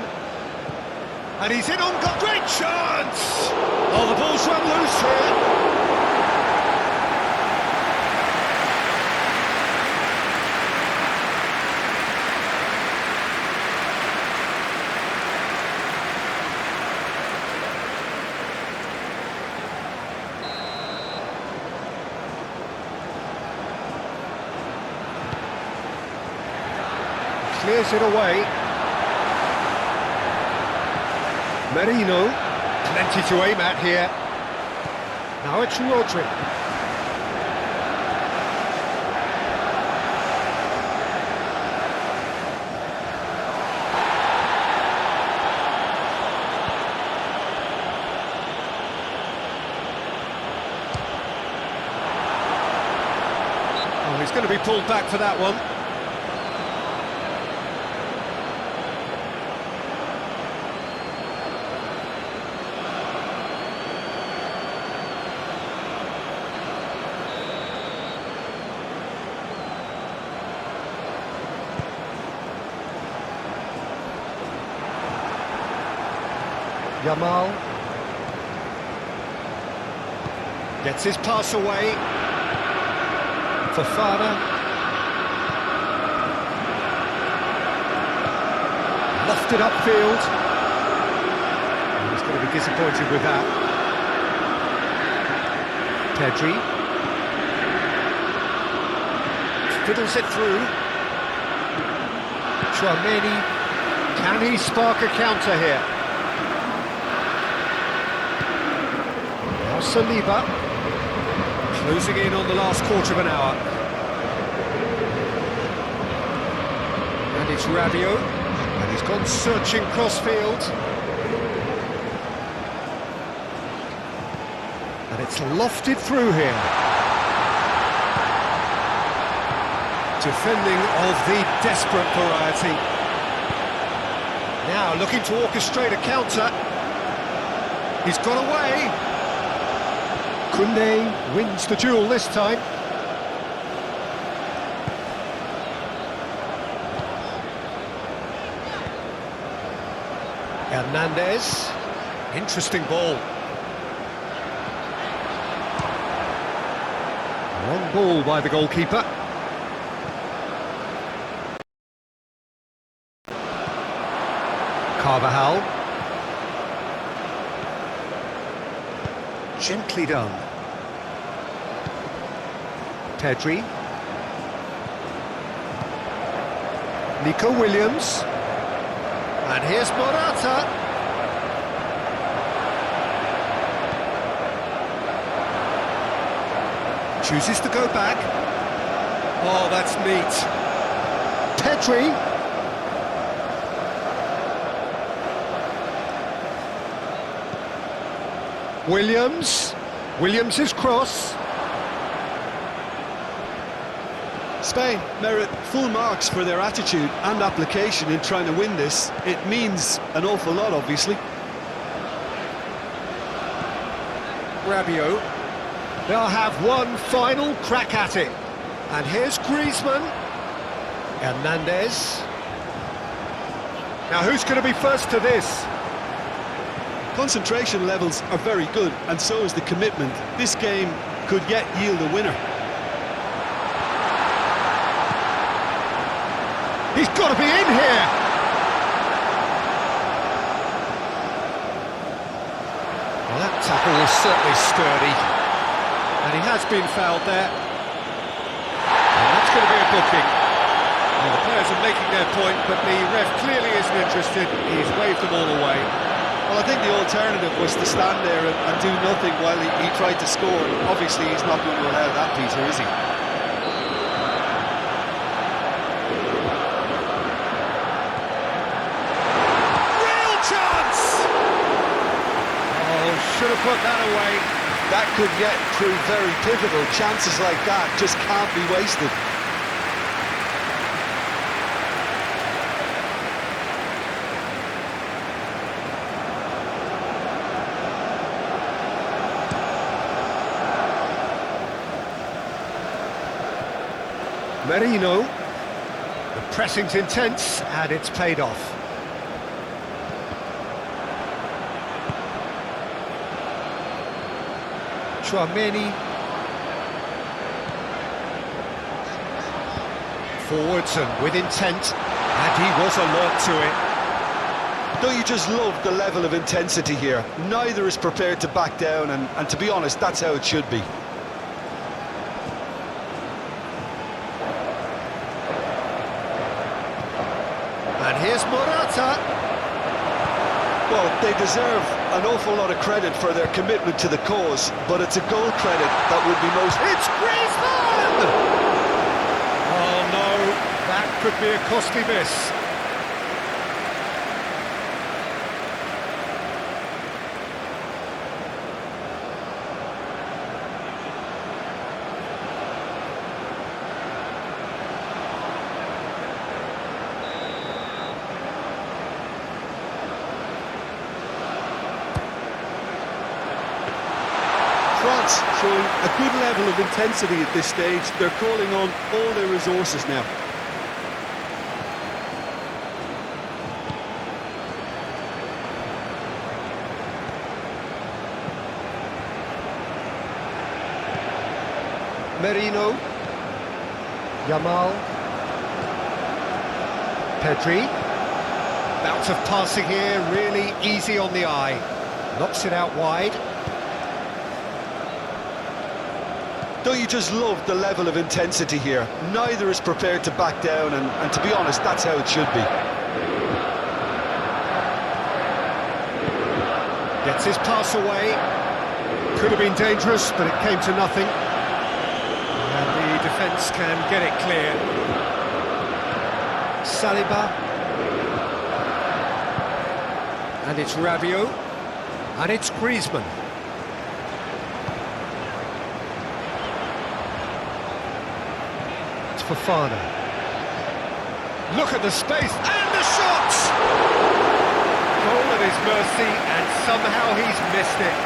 And he's in on goal. Great chance! Oh, the ball's run loose here. Clears it away. Merino, plenty to aim at here. Now it's Rodri. Oh, he's going to be pulled back for that one. Yamal gets his pass away. Fofana. Lofted upfield. He's going to be disappointed with that. Pedri. Fiddles it through. Chouameni. Can he spark a counter here? Saliba, closing in on the last quarter of an hour. And it's Rabiot, and he's gone searching crossfield. And it's lofted through here. Defending of the desperate variety. Now looking to orchestrate a counter. He's got away. Koundé wins the duel this time. Hernandez. Interesting ball. Long ball by the goalkeeper. Carvajal. Gently done. Pedri. Nico Williams. And here's Morata. Chooses to go back. Oh, that's neat. Pedri. Williams' cross. Spain merit full marks for their attitude and application in trying to win this. It means an awful lot, obviously. Rabiot. They'll have one final crack at it. And here's Griezmann. Hernandez. Now who's going to be first to this? Concentration levels are very good, and so is the commitment. This game could yet yield a winner. He's got to be in here! Well, that tackle was certainly sturdy. And he has been fouled there. And that's going to be a booking. Well, the players are making their point, but the ref clearly isn't interested. He's waved them all away. Well, I think the alternative was to stand there and do nothing while he tried to score. Obviously, he's not going to allow that, Peter, is he? put that away. That could yet prove very pivotal. Chances like that just can't be wasted. Merino. The pressing's intense and it's paid off. Chouameni. Forwards and with intent, and he was alert to it. Don't you just love the level of intensity here? Neither is prepared to back down, and to be honest, that's how it should be. And here's Morata. Well, they deserve an awful lot of credit for their commitment to the cause, but it's a goal credit that would be most... It's Griezmann! Oh no, that could be a costly miss. France showing a good level of intensity at this stage. They're calling on all their resources now. Merino. Yamal. Pedri. Bout of passing here, really easy on the eye. Knocks it out wide. Don't you just love the level of intensity here? Neither is prepared to back down, and to be honest, that's how it should be. Gets his pass away. Could have been dangerous, but it came to nothing. And the defence can get it clear. Saliba. And it's Rabiot. And it's Griezmann. Fofana. Look at the space and the shot! Goal at his mercy and somehow he's missed it.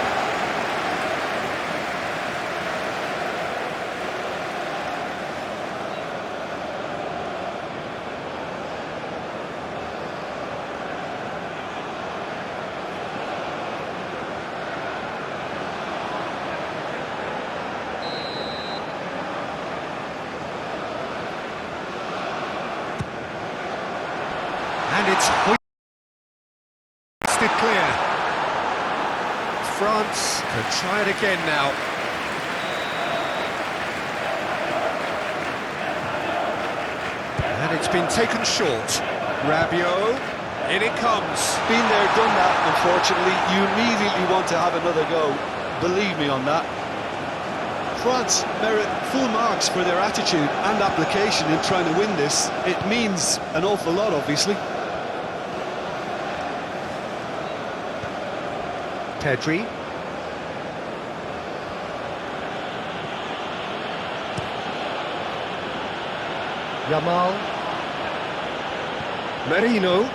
And it's hoisted clear. France can try it again now. And it's been taken short. Rabiot, in it comes. Been there, done that, unfortunately. You immediately want to have another go. Believe me on that. France merit full marks for their attitude and application in trying to win this. It means an awful lot, obviously. Pedri. Yamal. Merino.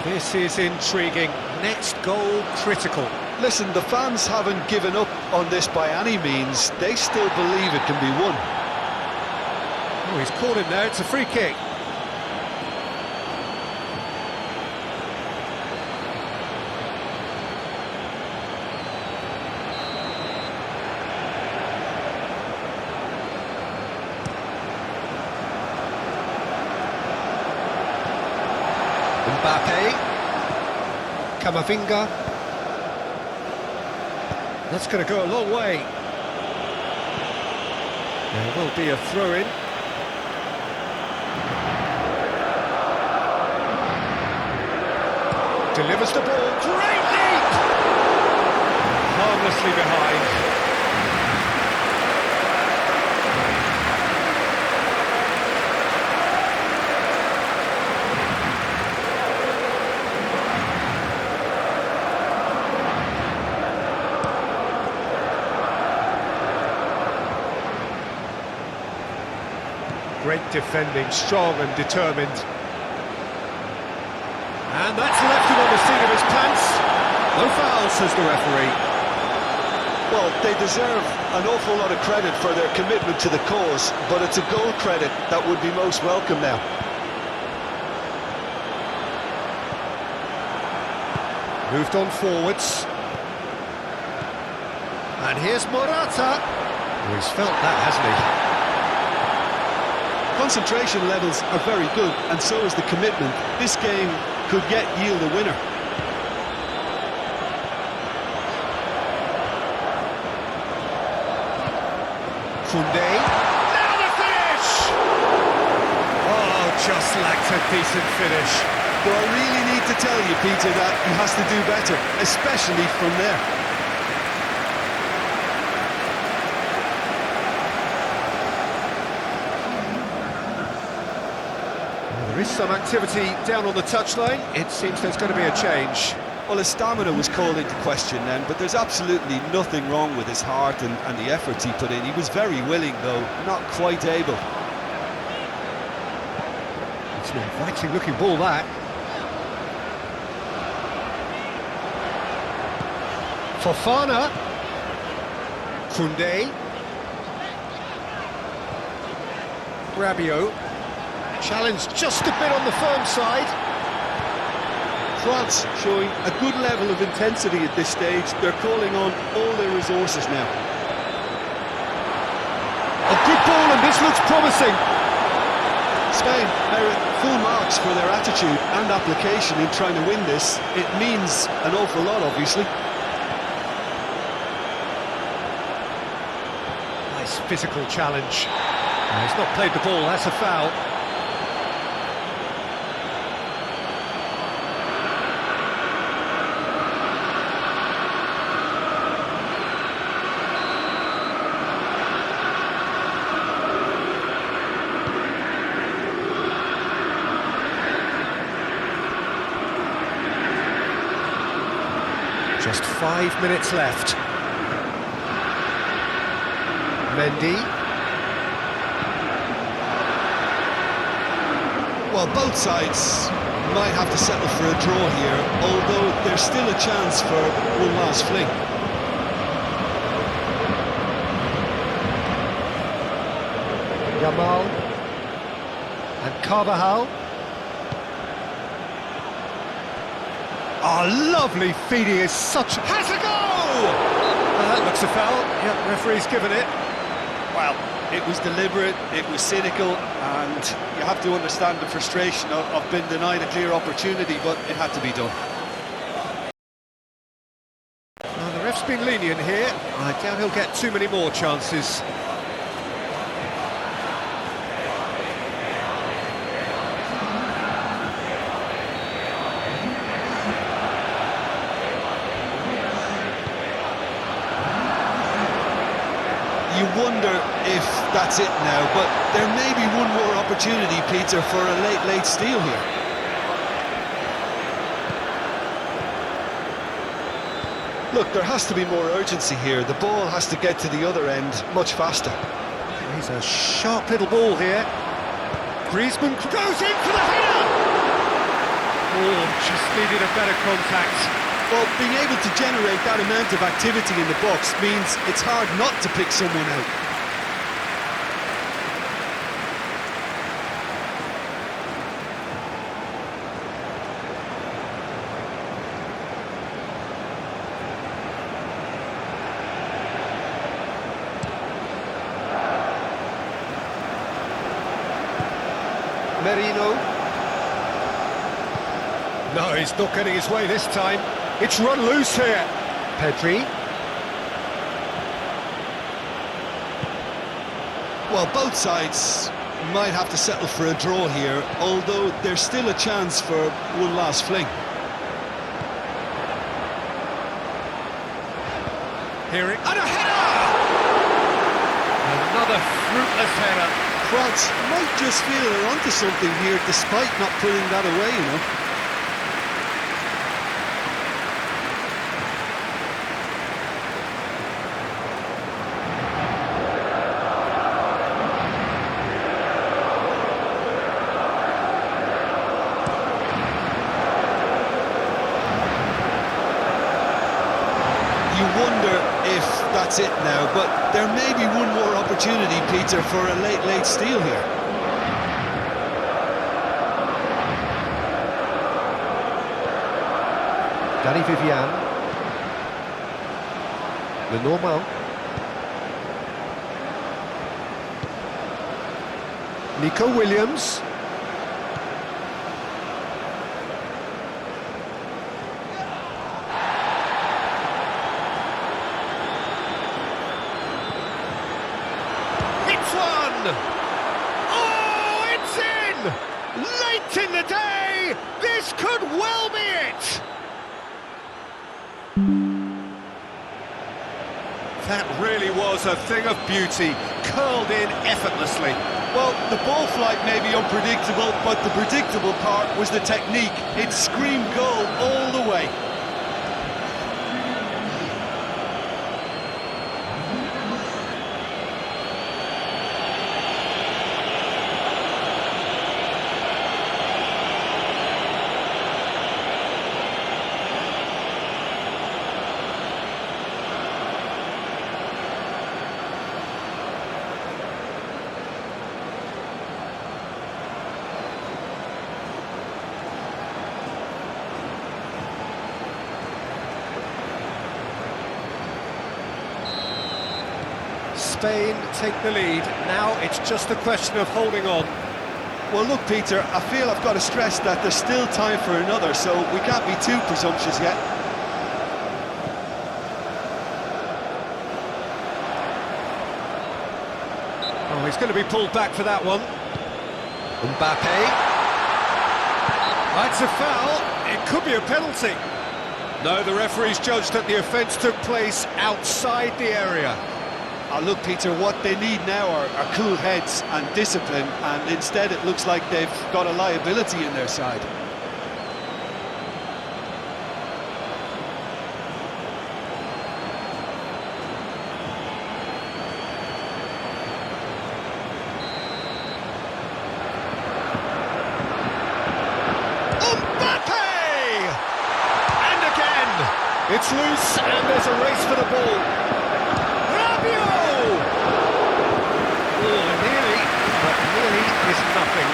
This is intriguing. Next goal critical. Listen, the fans haven't given up on this by any means. They still believe it can be won. Oh, he's caught him there. It's a free kick. Mbappe, Camavinga. That's going to go a long way. There will be a throw-in. Delivers the ball. Great leap! Harmlessly behind. Great defending, strong and determined. And that's left him on the seat of his pants. No foul, says the referee. Well, they deserve an awful lot of credit for their commitment to the cause, but it's a goal credit that would be most welcome now. Moved on forwards. And here's Morata. Oh, he's felt that, hasn't he? Concentration levels are very good, and so is the commitment. This game could yet yield a winner. Koundé. Now the finish! Oh, just lacked a decent finish. Do I really need to tell you, Peter, that he has to do better, especially from there? There is some activity down on the touchline. It seems there's going to be a change. Well, his stamina was called into question then, but there's absolutely nothing wrong with his heart and the efforts he put in. He was very willing, though, not quite able. It's an inviting looking ball, that. Fofana. Koundé. Rabiot. Challenge just a bit on the firm side. France showing a good level of intensity at this stage. They're calling on all their resources now. A good ball, and this looks promising. Spain merit full marks for their attitude and application in trying to win this. It means an awful lot, obviously. Nice physical challenge. He's not played the ball, that's a foul. Just 5 minutes left. Mendy. Well, both sides might have to settle for a draw here, although there's still a chance for one last fling. Yamal. And Carvajal. Oh, lovely feed, he is such... Has a goal! That looks a foul. Yep, referee's given it. Well, it was deliberate, it was cynical, and you have to understand the frustration of being denied a clear opportunity, but it had to be done. Well, the ref's been lenient here. I doubt he'll get too many more chances. You wonder if that's it now, but there may be one more opportunity, Peter, for a late steal here. Look, there has to be more urgency here. The ball has to get to the other end much faster. He's a sharp little ball here. Griezmann goes in for the header! Oh, just needed a better contact. Well, being able to generate that amount of activity in the box means it's hard not to pick someone out. Merino. No, he's not getting his way this time. It's run loose here. Pedri. Well, both sides might have to settle for a draw here, although there's still a chance for one last fling. Here it... And a header! Another fruitless header. France might just feel they're onto something here, despite not putting that away, you know. that's it now, but there may be one more opportunity, Peter, for a late steal here. Danny Vivian. Lenormand. Nico Williams. It's one! Oh, it's in! Late in the day! This could well be it! That really was a thing of beauty, curled in effortlessly. Well, the ball flight may be unpredictable, but the predictable part was the technique. It screamed goal all the way. Spain take the lead. Now it's just a question of holding on. Well, look, Peter, I feel I've got to stress that there's still time for another, so we can't be too presumptuous yet. Oh, he's going to be pulled back for that one. Mbappe. That's a foul. It could be a penalty. No, the referee's judged that the offence took place outside the area. Look, Peter, what they need now are cool heads and discipline, and instead it looks like they've got a liability in their side. Mbappe! And again! It's loose, and there's a race for the ball. Is nothing.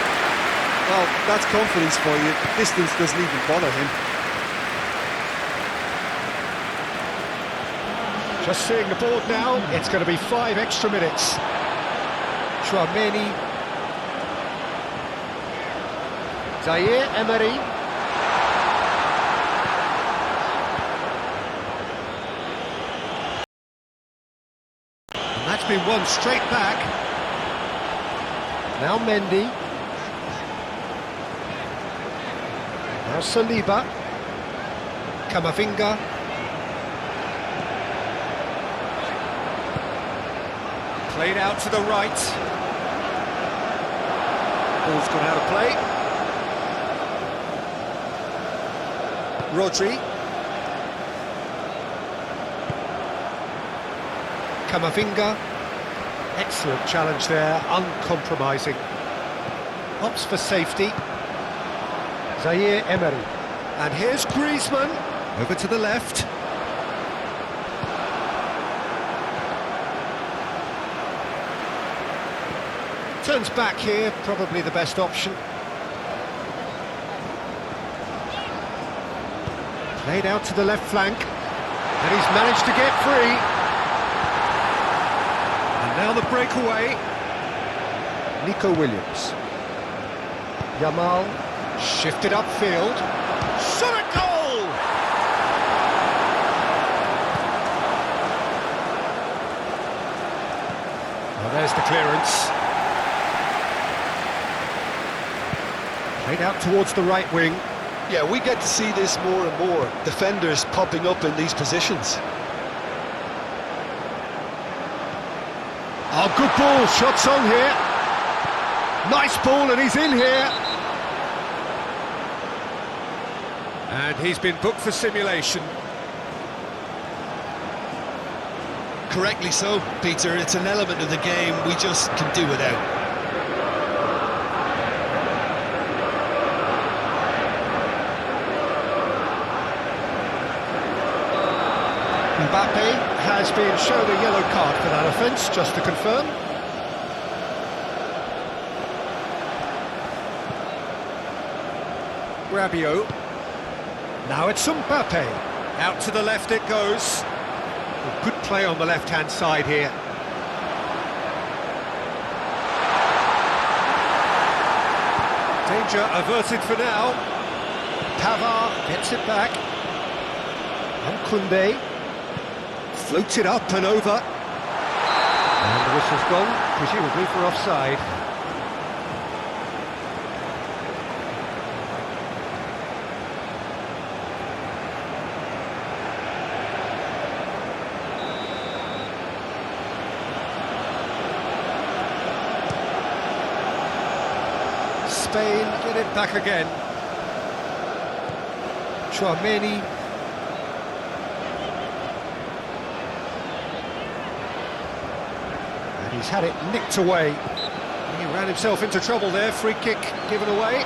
Well, that's confidence for you. Distance doesn't even bother him. Just seeing the board now, it's going to be 5 extra minutes. Chouameni. Zaire Emery. And that's been won straight back. Now Mendy. Now Saliba. Camavinga. Played out to the right. Ball's gone out of play. Rodri. Camavinga. Excellent challenge there, uncompromising. Opts for safety. Zaire Emery. And here's Griezmann, over to the left. Turns back here, probably the best option. Played out to the left flank. And he's managed to get free. Now the breakaway. Nico Williams. Yamal shifted upfield. Shot a goal! Well, there's the clearance. Played out towards the right wing. Yeah, we get to see this more and more. Defenders popping up in these positions. Oh, good ball, shots on here. Nice ball, and he's in here. And he's been booked for simulation. Correctly so, Peter. It's an element of the game we just can do without. Mbappe. has been shown a yellow card for that offence, just to confirm. Rabiot. Now it's Mbappe. Out to the left it goes. Good play on the left-hand side here. Danger averted for now. Pavard gets it back. And Koundé floats it up and over. And the whistle's gone, presumably for offside. Spain get it back again. Chouameni. And he's had it nicked away. He ran himself into trouble there. Free kick given away.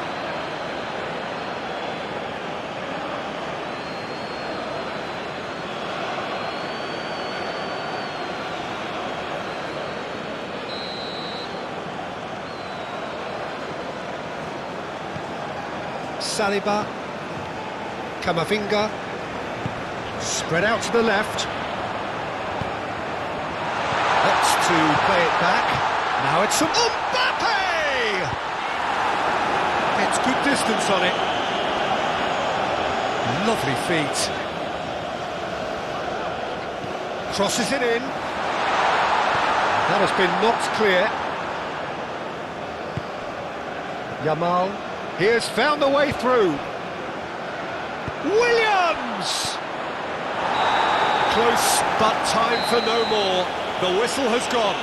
Saliba, Camavinga, spread out to the left. That's to play it back. Now it's some Mbappe! Gets good distance on it. Lovely feet. Crosses it in. That has been knocked clear. Yamal. He has found the way through. Williams! Close, but time for no more. The whistle has gone.